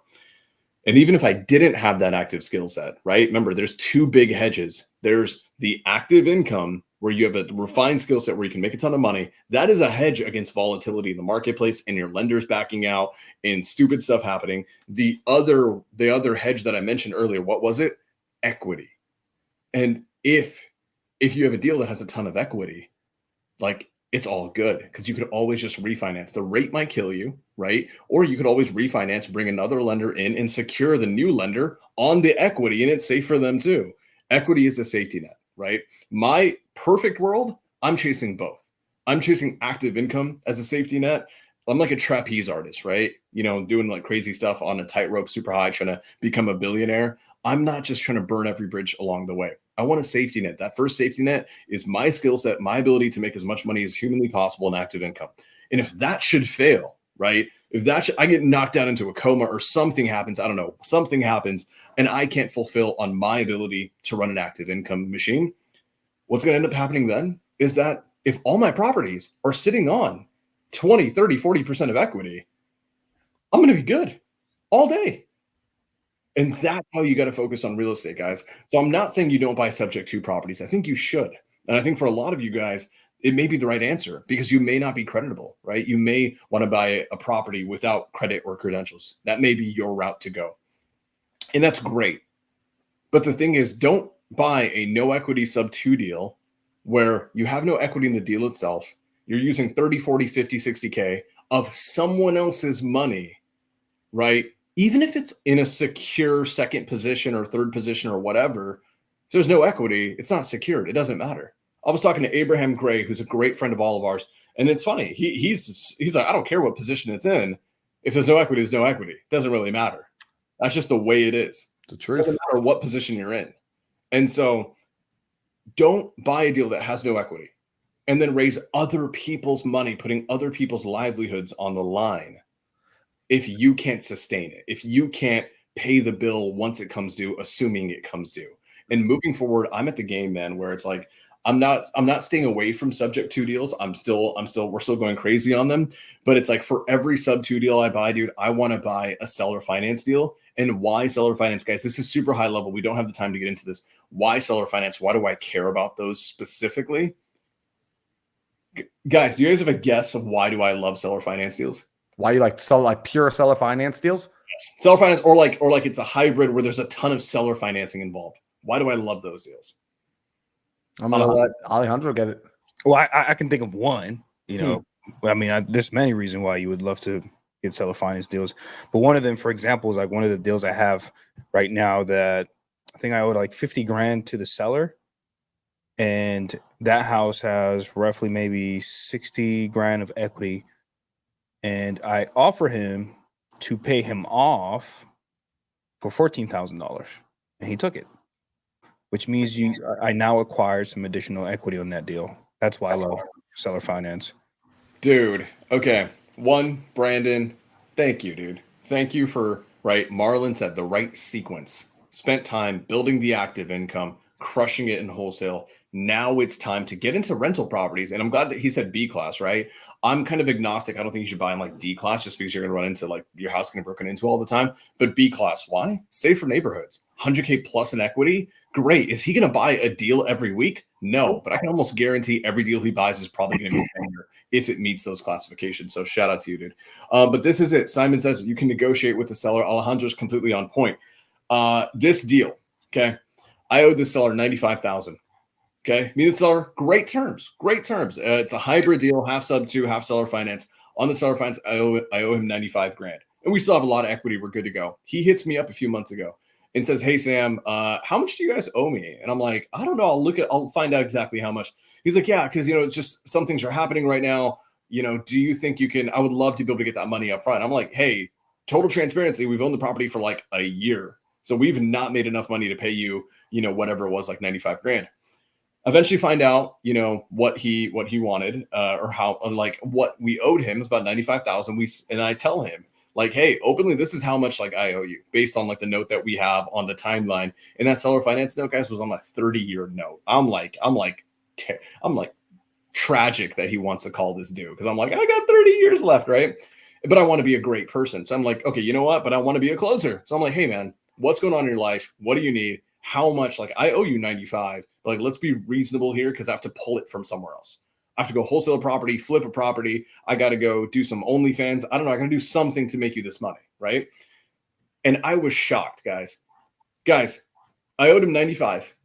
And even if I didn't have that active skill set, right? Remember, there's two big hedges. There's the active income where you have a refined skill set where you can make a ton of money. That is a hedge against volatility in the marketplace and your lenders backing out and stupid stuff happening. The other hedge that I mentioned earlier, what was it? Equity. And if you have a deal that has a ton of equity, like it's all good because you could always just refinance. The rate might kill you, right? Or you could always refinance, bring another lender in and secure the new lender on the equity, and it's safe for them too. Equity is a safety net, right? My perfect world, I'm chasing both. I'm chasing active income as a safety net. I'm like a trapeze artist, right? You know, doing like crazy stuff on a tightrope super high, trying to become a billionaire. I'm not just trying to burn every bridge along the way. I want a safety net. That first safety net is my skill set, my ability to make as much money as humanly possible in active income. And if that should fail, right? I get knocked down into a coma or something happens, I don't know, something happens and I can't fulfill on my ability to run an active income machine, what's going to end up happening then is that if all my properties are sitting on 20, 30, 40% of equity, I'm going to be good all day. And that's how you got to focus on real estate, guys. So I'm not saying you don't buy subject to properties. I think you should. And I think for a lot of you guys, it may be the right answer because you may not be creditable, right? You may want to buy a property without credit or credentials. That may be your route to go. And that's great. But the thing is, don't buy a no equity sub 2 deal where you have no equity in the deal itself. You're using 30, 40, 50, 60K of someone else's money, right? Even if it's in a secure second position or third position or whatever, if there's no equity, it's not secured. It doesn't matter. I was talking to Abraham Gray, who's a great friend of all of ours. And it's funny. He's like, I don't care what position it's in. If there's no equity, there's no equity. It doesn't really matter. That's just the way it is. The truth. It doesn't matter what position you're in. And so don't buy a deal that has no equity and then raise other people's money, putting other people's livelihoods on the line. If you can't sustain it, if you can't pay the bill once it comes due, assuming it comes due. And moving forward, I'm at the game, man, where it's like, I'm not staying away from subject to deals. We're still going crazy on them. But it's like for every sub 2 deal I buy, dude, I want to buy a seller finance deal. And why seller finance, guys? This is super high level. We don't have the time to get into this. Why seller finance? Why do I care about those specifically? Guys, do you guys have a guess of why do I love seller finance deals? Why you like sell like pure seller finance deals? Seller finance, or like it's a hybrid where there's a ton of seller financing involved. Why do I love those deals? I'm gonna let Alejandro get it. Well, I can think of one. You know, I mean, there's many reasons why you would love to get seller finance deals, but one of them, for example, is like one of the deals I have right now that I think I owe like 50 grand to the seller, and that house has roughly maybe 60 grand of equity. And I offer him to pay him off for $14,000, and he took it, which means I now acquired some additional equity on that deal. That's why I love seller finance. Dude, okay. One, Brandon, thank you, dude. Thank you for, right, Marlon said the right sequence. Spent time building the active income, crushing it in wholesale. Now it's time to get into rental properties. And I'm glad that he said B class, right? I'm kind of agnostic. I don't think you should buy in like D class just because you're going to run into like your house getting broken into all the time. But B class, why? Safer neighborhoods. 100K plus in equity. Great. Is he going to buy a deal every week? No, but I can almost guarantee every deal he buys is probably going to be a banger if it meets those classifications. So shout out to you, dude. But this is it. Simon says you can negotiate with the seller. Alejandro's completely on point. This deal, okay? I owed the seller $95,000. Okay, me and the seller, great terms. It's a hybrid deal, half sub 2, half seller finance. On the seller finance, I owe him 95 grand, and we still have a lot of equity. We're good to go. He hits me up a few months ago and says, "Hey Sam, how much do you guys owe me?" And I'm like, "I don't know. I'll find out exactly how much." He's like, "Yeah, because it's just some things are happening right now. Do you think you can? I would love to be able to get that money up front." I'm like, "Hey, total transparency. We've owned the property for like a year, so we've not made enough money to pay you, whatever it was, like 95 grand." Eventually find out, what he wanted, or how, like what we owed him is about 95,000. And I tell him like, "Hey, openly, this is how much like I owe you based on like the note that we have on the timeline." And that seller finance note, guys, was on a 30-year note. I'm like tragic that he wants to call this due because I'm like, I got 30 years left, right? but I want to be a great person. So I'm like, okay, you know what? But I want to be a closer. So I'm like, hey man, what's going on in your life? What do you need? How much? Like, I owe you 95, but like, let's be reasonable here because I have to pull it from somewhere else. I have to go wholesale a property, flip a property. I got to go do some OnlyFans. I don't know. I got to do something to make you this money, right? And I was shocked, guys. Guys, I owed him 95.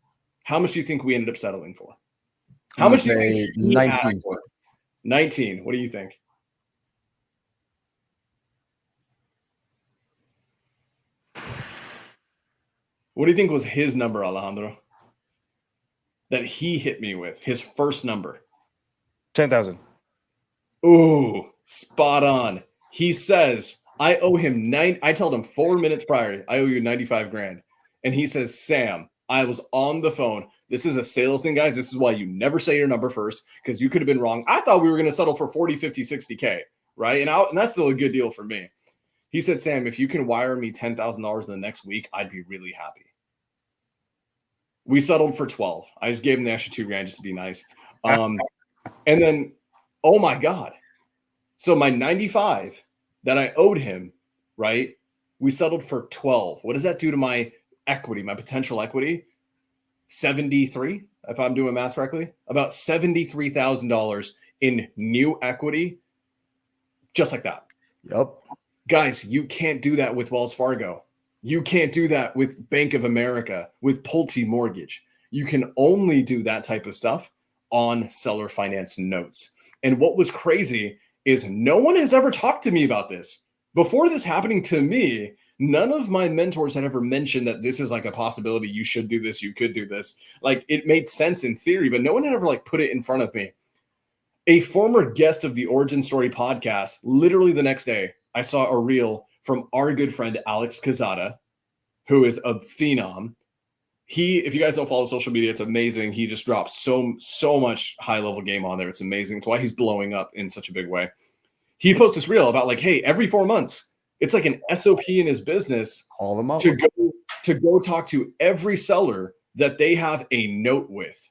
How much do you think we ended up settling for? How much do you think he 19? asked for? 19. What do you think? What do you think was his number, Alejandro? That he hit me with, his first number. 10,000. Ooh, spot on. He says, I owe him I told him 4 minutes prior, I owe you 95 grand. And he says, Sam, I was on the phone. This is a sales thing, guys. This is why you never say your number first, because you could have been wrong. I thought we were going to settle for 40, 50, 60K, right? And that's still a good deal for me. He said, Sam, if you can wire me $10,000 in the next week, I'd be really happy. We settled for 12. I just gave him the extra 2 grand just to be nice. And then, oh my God. So my 95 that I owed him, right? We settled for 12. What does that do to my equity, my potential equity? 73, if I'm doing math correctly, about $73,000 in new equity, just like that. Yep. Guys, you can't do that with Wells Fargo. You can't do that with Bank of America, with Pulte Mortgage. You can only do that type of stuff on seller finance notes. And what was crazy is no one has ever talked to me about this. Before this happening to me, none of my mentors had ever mentioned that this is like a possibility. You should do this. You could do this. Like, it made sense in theory, but no one had ever like put it in front of me. A former guest of the Origin Story podcast, literally the next day, I saw a reel from our good friend Alex Quezada, who is a phenom. If you guys don't follow social media, it's amazing. He just drops so much high-level game on there. It's amazing. It's why he's blowing up in such a big way. He posts this reel about like, hey, every 4 months, it's like an SOP in his business Call them up. to go talk to every seller that they have a note with.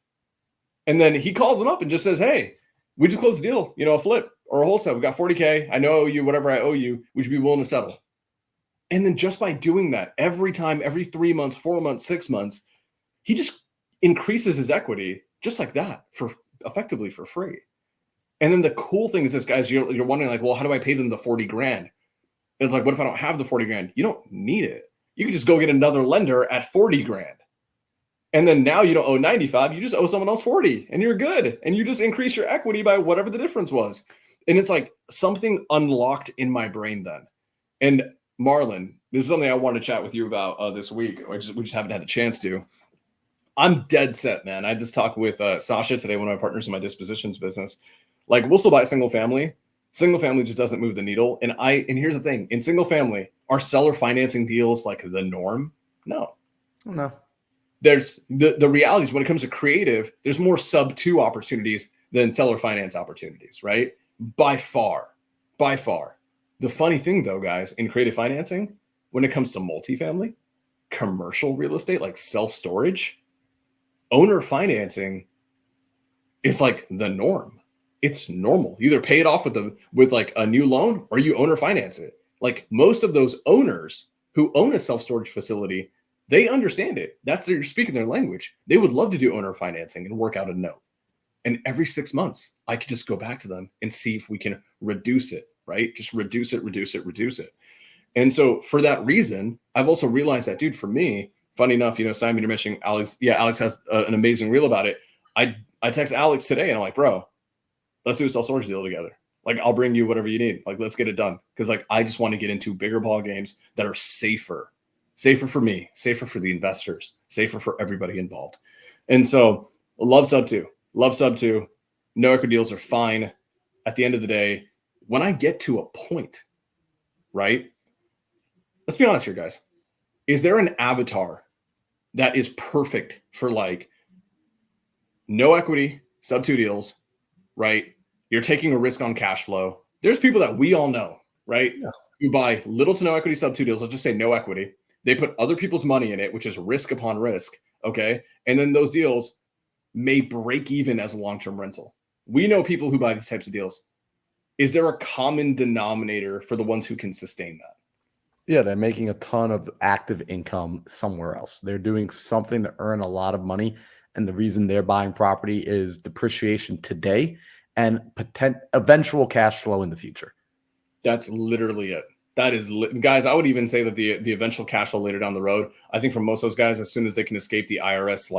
And then he calls them up and just says, hey, we just closed a deal, a flip or a wholesale. We got 40K. I know you, whatever I owe you, would you be willing to settle? And then just by doing that every time, every 3 months, 4 months, 6 months, he just increases his equity just like that effectively for free. And then the cool thing is this, guys, you're wondering like, well, how do I pay them the 40 grand? And it's like, what if I don't have the 40 grand? You don't need it. You can just go get another lender at 40 grand. And then now you don't owe 95, you just owe someone else 40 and you're good. And you just increase your equity by whatever the difference was. And it's like something unlocked in my brain then. And Marlon, this is something I want to chat with you about this week. We just haven't had a chance to. I'm dead set, man. I had this talk with Sasha today, one of my partners in my dispositions business. Like, we'll still buy single family. Single family just doesn't move the needle. And here's the thing. In single family, are seller financing deals like the norm? No. No. There's the reality is when it comes to creative, there's more sub 2 opportunities than seller finance opportunities, right? By far. The funny thing though, guys, in creative financing, when it comes to multifamily, commercial real estate, like self-storage, owner financing is like the norm. It's normal. You either pay it off with like a new loan or you owner finance it. Like most of those owners who own a self-storage facility, they understand it. They're speaking their language. They would love to do owner financing and work out a note. And every 6 months, I could just go back to them and see if we can reduce it, right? Just reduce it. And so for that reason, I've also realized that, dude, for me, funny enough, Simon, you're mentioning Alex. Yeah, Alex has an amazing reel about it. I text Alex today and I'm like, bro, let's do a self-storage deal together. Like, I'll bring you whatever you need. Like, let's get it done. Because like, I just want to get into bigger ball games that are safer for me, safer for the investors, safer for everybody involved. And so love sub 2, no equity deals are fine. At the end of the day, when I get to a point, right? Let's be honest here, guys. Is there an avatar that is perfect for like no equity, sub 2 deals, right? You're taking a risk on cash flow. There's people that we all know, right? Yeah. Who buy little to no equity sub 2 deals. Let's just say no equity. They put other people's money in it, which is risk upon risk. Okay. And then those deals may break even as a long-term rental. We know people who buy these types of deals. is there a common denominator for the ones who can sustain that? Yeah, they're making a ton of active income somewhere else. They're doing something to earn a lot of money. And the reason they're buying property is depreciation today and eventual cash flow in the future. That's literally it. That is, guys, I would even say that the eventual cash flow later down the road, I think for most of those guys, as soon as they can escape the IRS,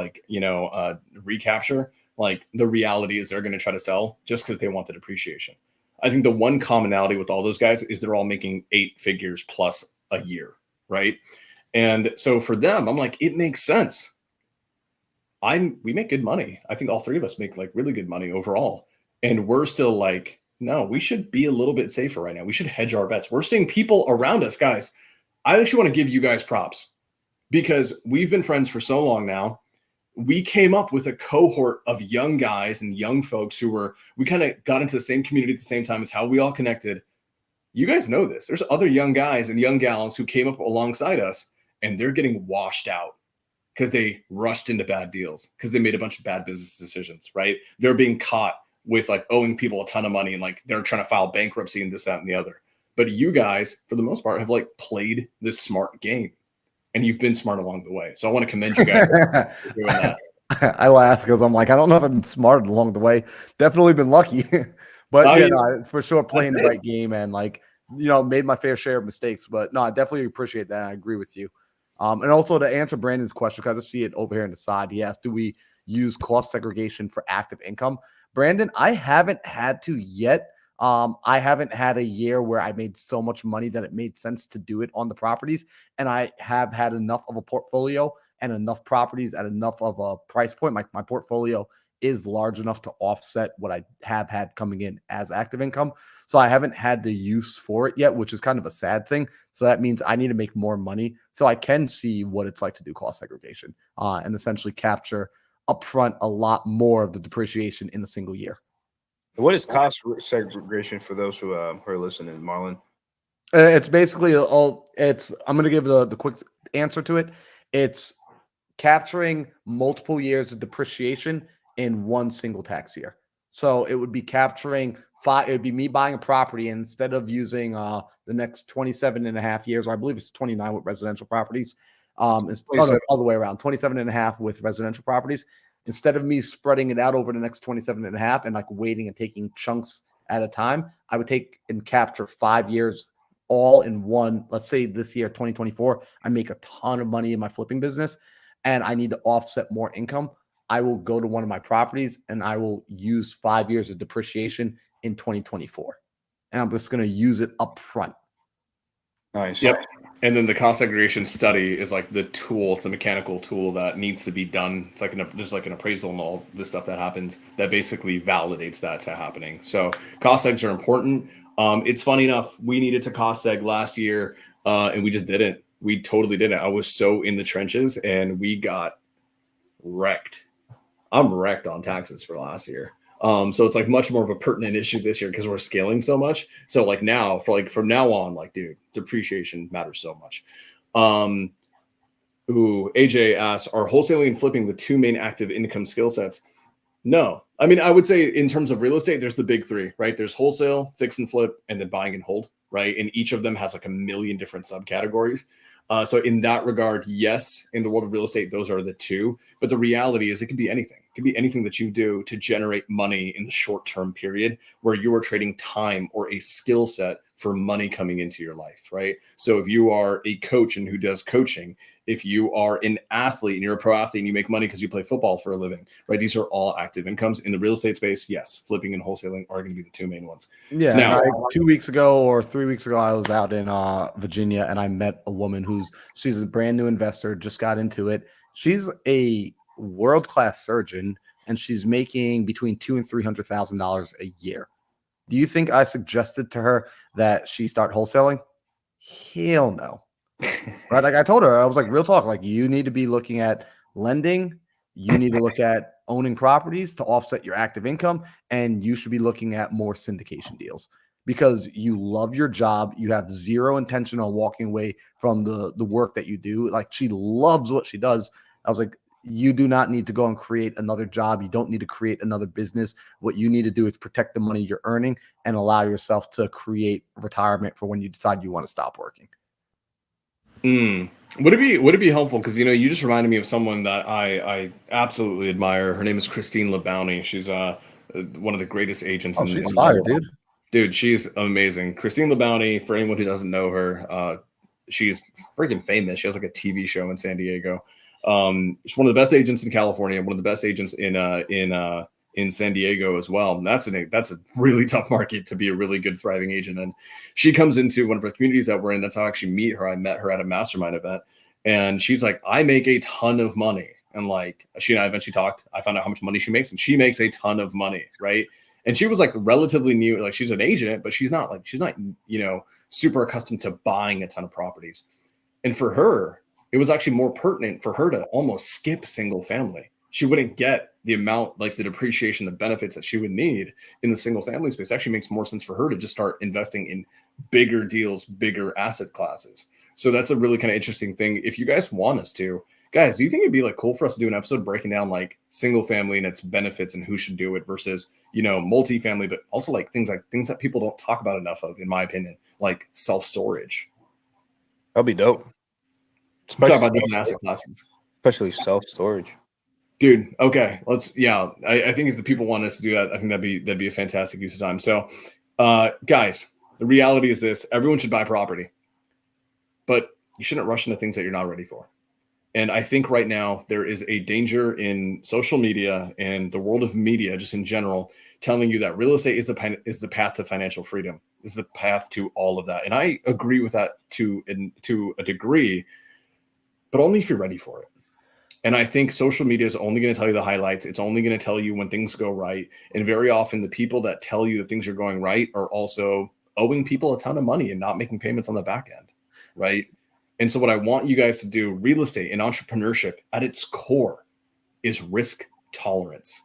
recapture, like the reality is they're going to try to sell just because they want the depreciation. I think the one commonality with all those guys is they're all making 8 figures plus a year, right? And so for them, I'm like, it makes sense. We make good money. I think all 3 of us make like really good money overall. And we're still like, no, we should be a little bit safer right now. We should hedge our bets. We're seeing people around us, guys. I actually want to give you guys props because we've been friends for so long now. We came up with a cohort of young guys and young folks we kind of got into the same community at the same time as how we all connected. You guys know this. There's other young guys and young gals who came up alongside us and they're getting washed out because they rushed into bad deals, because they made a bunch of bad business decisions, right? They're being caught with like owing people a ton of money and like they're trying to file bankruptcy and this, that, and the other. But you guys, for the most part, have like played this smart game and you've been smart along the way. So I want to commend you guys for doing that. I laugh because I'm like, I don't know if I've been smart along the way. Definitely been lucky, but for sure playing the right game and like, made my fair share of mistakes. But no, I definitely appreciate that. I agree with you. And also to answer Brandon's question, because I just see it over here on the side, he asked, do we use cost segregation for active income? Brandon, I haven't had to yet. I haven't had a year where I made so much money that it made sense to do it on the properties. And I have had enough of a portfolio and enough properties at enough of a price point. My portfolio is large enough to offset what I have had coming in as active income. So I haven't had the use for it yet, which is kind of a sad thing. So that means I need to make more money so I can see what it's like to do cost segregation and essentially capture upfront a lot more of the depreciation in a single year. What is cost segregation for those who are listening, Marlon? It's basically I'm going to give the quick answer to it. It's capturing multiple years of depreciation in one single tax year. So it would be capturing it would be me buying a property, and instead of using the next 27 and a half years, or I believe it's 29 with residential properties, it's all the way around 27 and a half with residential properties. Instead of me spreading it out over the next 27 and a half and like waiting and taking chunks at a time, I would take and capture 5 years all in one. Let's say this year, 2024, I make a ton of money in my flipping business and I need to offset more income. I will go to one of my properties and I will use 5 years of depreciation in 2024. And I'm just going to use it up front. Nice. Yep. And then the cost segregation study is like the tool. It's a mechanical tool that needs to be done. It's like there's like an appraisal and all this stuff that happens that basically validates that to happening. So cost segs are important. It's funny enough, we needed to cost seg last year and we just didn't. We totally didn't. I was so in the trenches and we got wrecked. I'm wrecked on taxes for last year. So it's like much more of a pertinent issue this year because we're scaling so much. So like now, from now on, like, dude, depreciation matters so much. AJ asks, are wholesaling and flipping the 2 main active income skill sets? No. I mean, I would say in terms of real estate, there's the big 3, right? There's wholesale, fix and flip, and then buying and hold, right? And each of them has like a million different subcategories. So in that regard, yes, in the world of real estate, those are the 2. But the reality is it could be anything. It could be anything that you do to generate money in the short-term period where you are trading time or a skill set for money coming into your life, right? So if you are a coach and who does coaching, if you are an athlete and you're a pro athlete and you make money because you play football for a living, right? These are all active incomes. In the real estate space, yes, flipping and wholesaling are going to be the 2 main ones. Yeah. Now, 2 weeks ago or 3 weeks ago, I was out in Virginia and I met a woman she's a brand new investor, just got into it. She's a world-class surgeon and she's making between $200,000 and $300,000 a year. Do you think I suggested to her that she start wholesaling? Hell no. Right? Like I told her, I was like, real talk, like you need to be looking at lending. You need to look at owning properties to offset your active income. And you should be looking at more syndication deals because you love your job. You have zero intention on walking away from the work that you do. Like she loves what she does. I was like, you do not need to go and create another job. You don't need to create another business. What you need to do is protect the money you're earning and allow yourself to create retirement for when you decide you want to stop working. Would it be helpful? Because you just reminded me of someone that I absolutely admire. Her name is Christine LeBounty. She's one of the greatest agents. Oh, she's fire, dude. Dude, she's amazing. Christine LeBounty, for anyone who doesn't know her, she's freaking famous. She has like a TV show in San Diego. She's one of the best agents in California, one of the best agents in San Diego as well. And that's a really tough market to be a really good, thriving agent. And she comes into one of the communities that we're in. That's how I actually meet her. I met her at a mastermind event, and she's like, I make a ton of money. And like, she and I eventually talked. I found out how much money she makes, and she makes a ton of money, right? And she was like relatively new, like she's an agent, but she's not super accustomed to buying a ton of properties. And for her, it was actually more pertinent for her to almost skip single family. She wouldn't get the amount, like the depreciation, the benefits that she would need in the single family space. It actually makes more sense for her to just start investing in bigger deals, bigger asset classes. So that's a really kind of interesting thing. If you guys want us to, guys, do you think it'd be like cool for us to do an episode breaking down like single family and its benefits and who should do it versus, multifamily, but also like things that people don't talk about enough of, in my opinion, like self-storage. That'd be dope. Talk about different asset classes, especially self-storage. Dude, okay, I think if the people want us to do that, I think that'd be a fantastic use of time. So, guys, the reality is this: everyone should buy property, but you shouldn't rush into things that you're not ready for. And I think right now there is a danger in social media and the world of media, just in general, telling you that real estate is the path to financial freedom, is the path to all of that. And I agree with that to a degree, but only if you're ready for it. And I think social media is only going to tell you the highlights. It's only going to tell you when things go right. And very often the people that tell you that things are going right are also owing people a ton of money and not making payments on the back end, right? And so what I want you guys to do, real estate and entrepreneurship at its core is risk tolerance.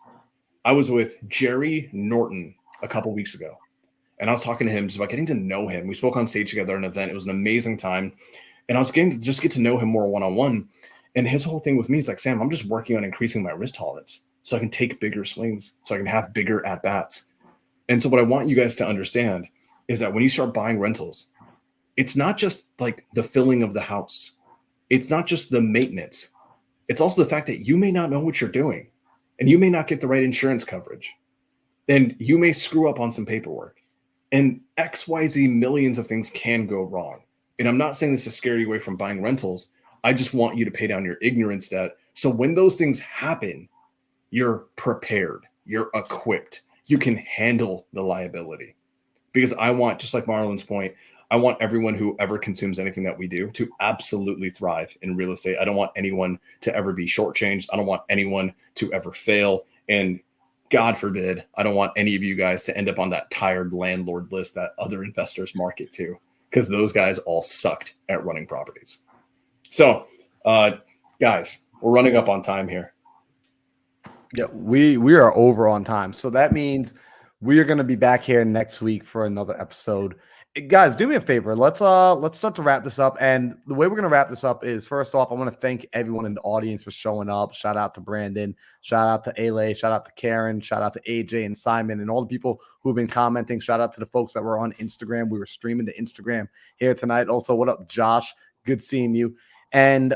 I was with Jerry Norton a couple weeks ago, and I was talking to him just about getting to know him. We spoke on stage together at an event. It was an amazing time. And I was getting to just get to know him more one-on-one. And his whole thing with me is like, Sam, I'm just working on increasing my risk tolerance so I can take bigger swings, so I can have bigger at-bats. And so what I want you guys to understand is that when you start buying rentals, it's not just like the filling of the house. It's not just the maintenance. It's also the fact that you may not know what you're doing, and you may not get the right insurance coverage, and you may screw up on some paperwork, and XYZ millions of things can go wrong. And I'm not saying this to scare you away from buying rentals. I just want you to pay down your ignorance debt. So when those things happen, you're prepared, you're equipped, you can handle the liability. Because I want, just like Marlon's point, I want everyone who ever consumes anything that we do to absolutely thrive in real estate. I don't want anyone to ever be shortchanged. I don't want anyone to ever fail. And God forbid, I don't want any of you guys to end up on that tired landlord list that other investors market to, because those guys all sucked at running properties. So, guys, we're running up on time here. Yeah, we are over on time. So that means we are going to be back here next week for another episode. Guys, do me a favor. Let's start to wrap this up. And the way we're going to wrap this up is, first off, I want to thank everyone in the audience for showing up. Shout out to Brandon. Shout out to Ale. Shout out to Karen. Shout out to AJ and Simon and all the people who have been commenting. Shout out to the folks that were on Instagram. We were streaming to Instagram here tonight. Also, what up, Josh? Good seeing you. And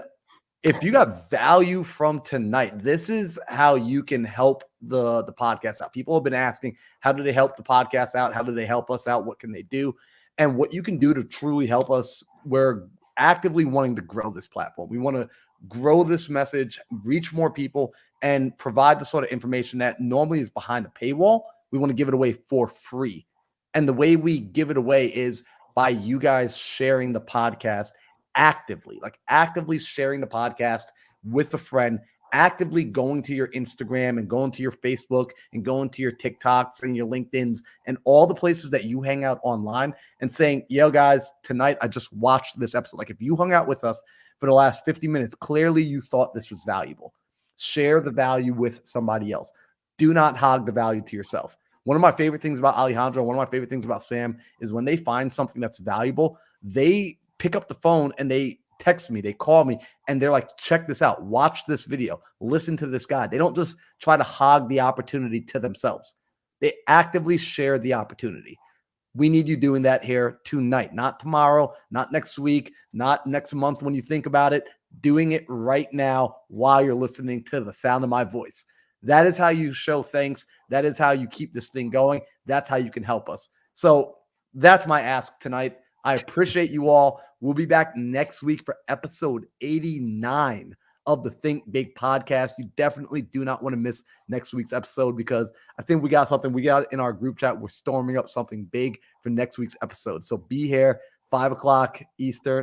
if you got value from tonight, this is how you can help the podcast out. People have been asking, how do they help the podcast out? How do they help us out? What can they do? And what you can do to truly help us, we're actively wanting to grow this platform. We want to grow this message, reach more people, and provide the sort of information that normally is behind a paywall. We want to give it away for free. And the way we give it away is by you guys sharing the podcast actively sharing the podcast with a friend, actively going to your Instagram and going to your Facebook and going to your TikToks and your LinkedIns and all the places that you hang out online and saying, yo, guys, tonight I just watched this episode. Like, if you hung out with us for the last 50 minutes, clearly you thought this was valuable. Share the value with somebody else. Do not hog the value to yourself. One of my favorite things about Alejandro, one of my favorite things about Sam is when they find something that's valuable, they pick up the phone and they text me, they call me, and they're like, check this out, watch this video, listen to this guy. They don't just try to hog the opportunity to themselves. They actively share the opportunity. We need you doing that here tonight, not tomorrow, not next week, not next month when you think about it, doing it right now while you're listening to the sound of my voice. That is how you show thanks. That is how you keep this thing going. That's how you can help us. So that's my ask tonight. I appreciate you all. We'll be back next week for episode 89 of the Think Big podcast. You definitely do not want to miss next week's episode because I think we got something. We got it in our group chat. We're storming up something big for next week's episode. So be here, 5 o'clock Eastern.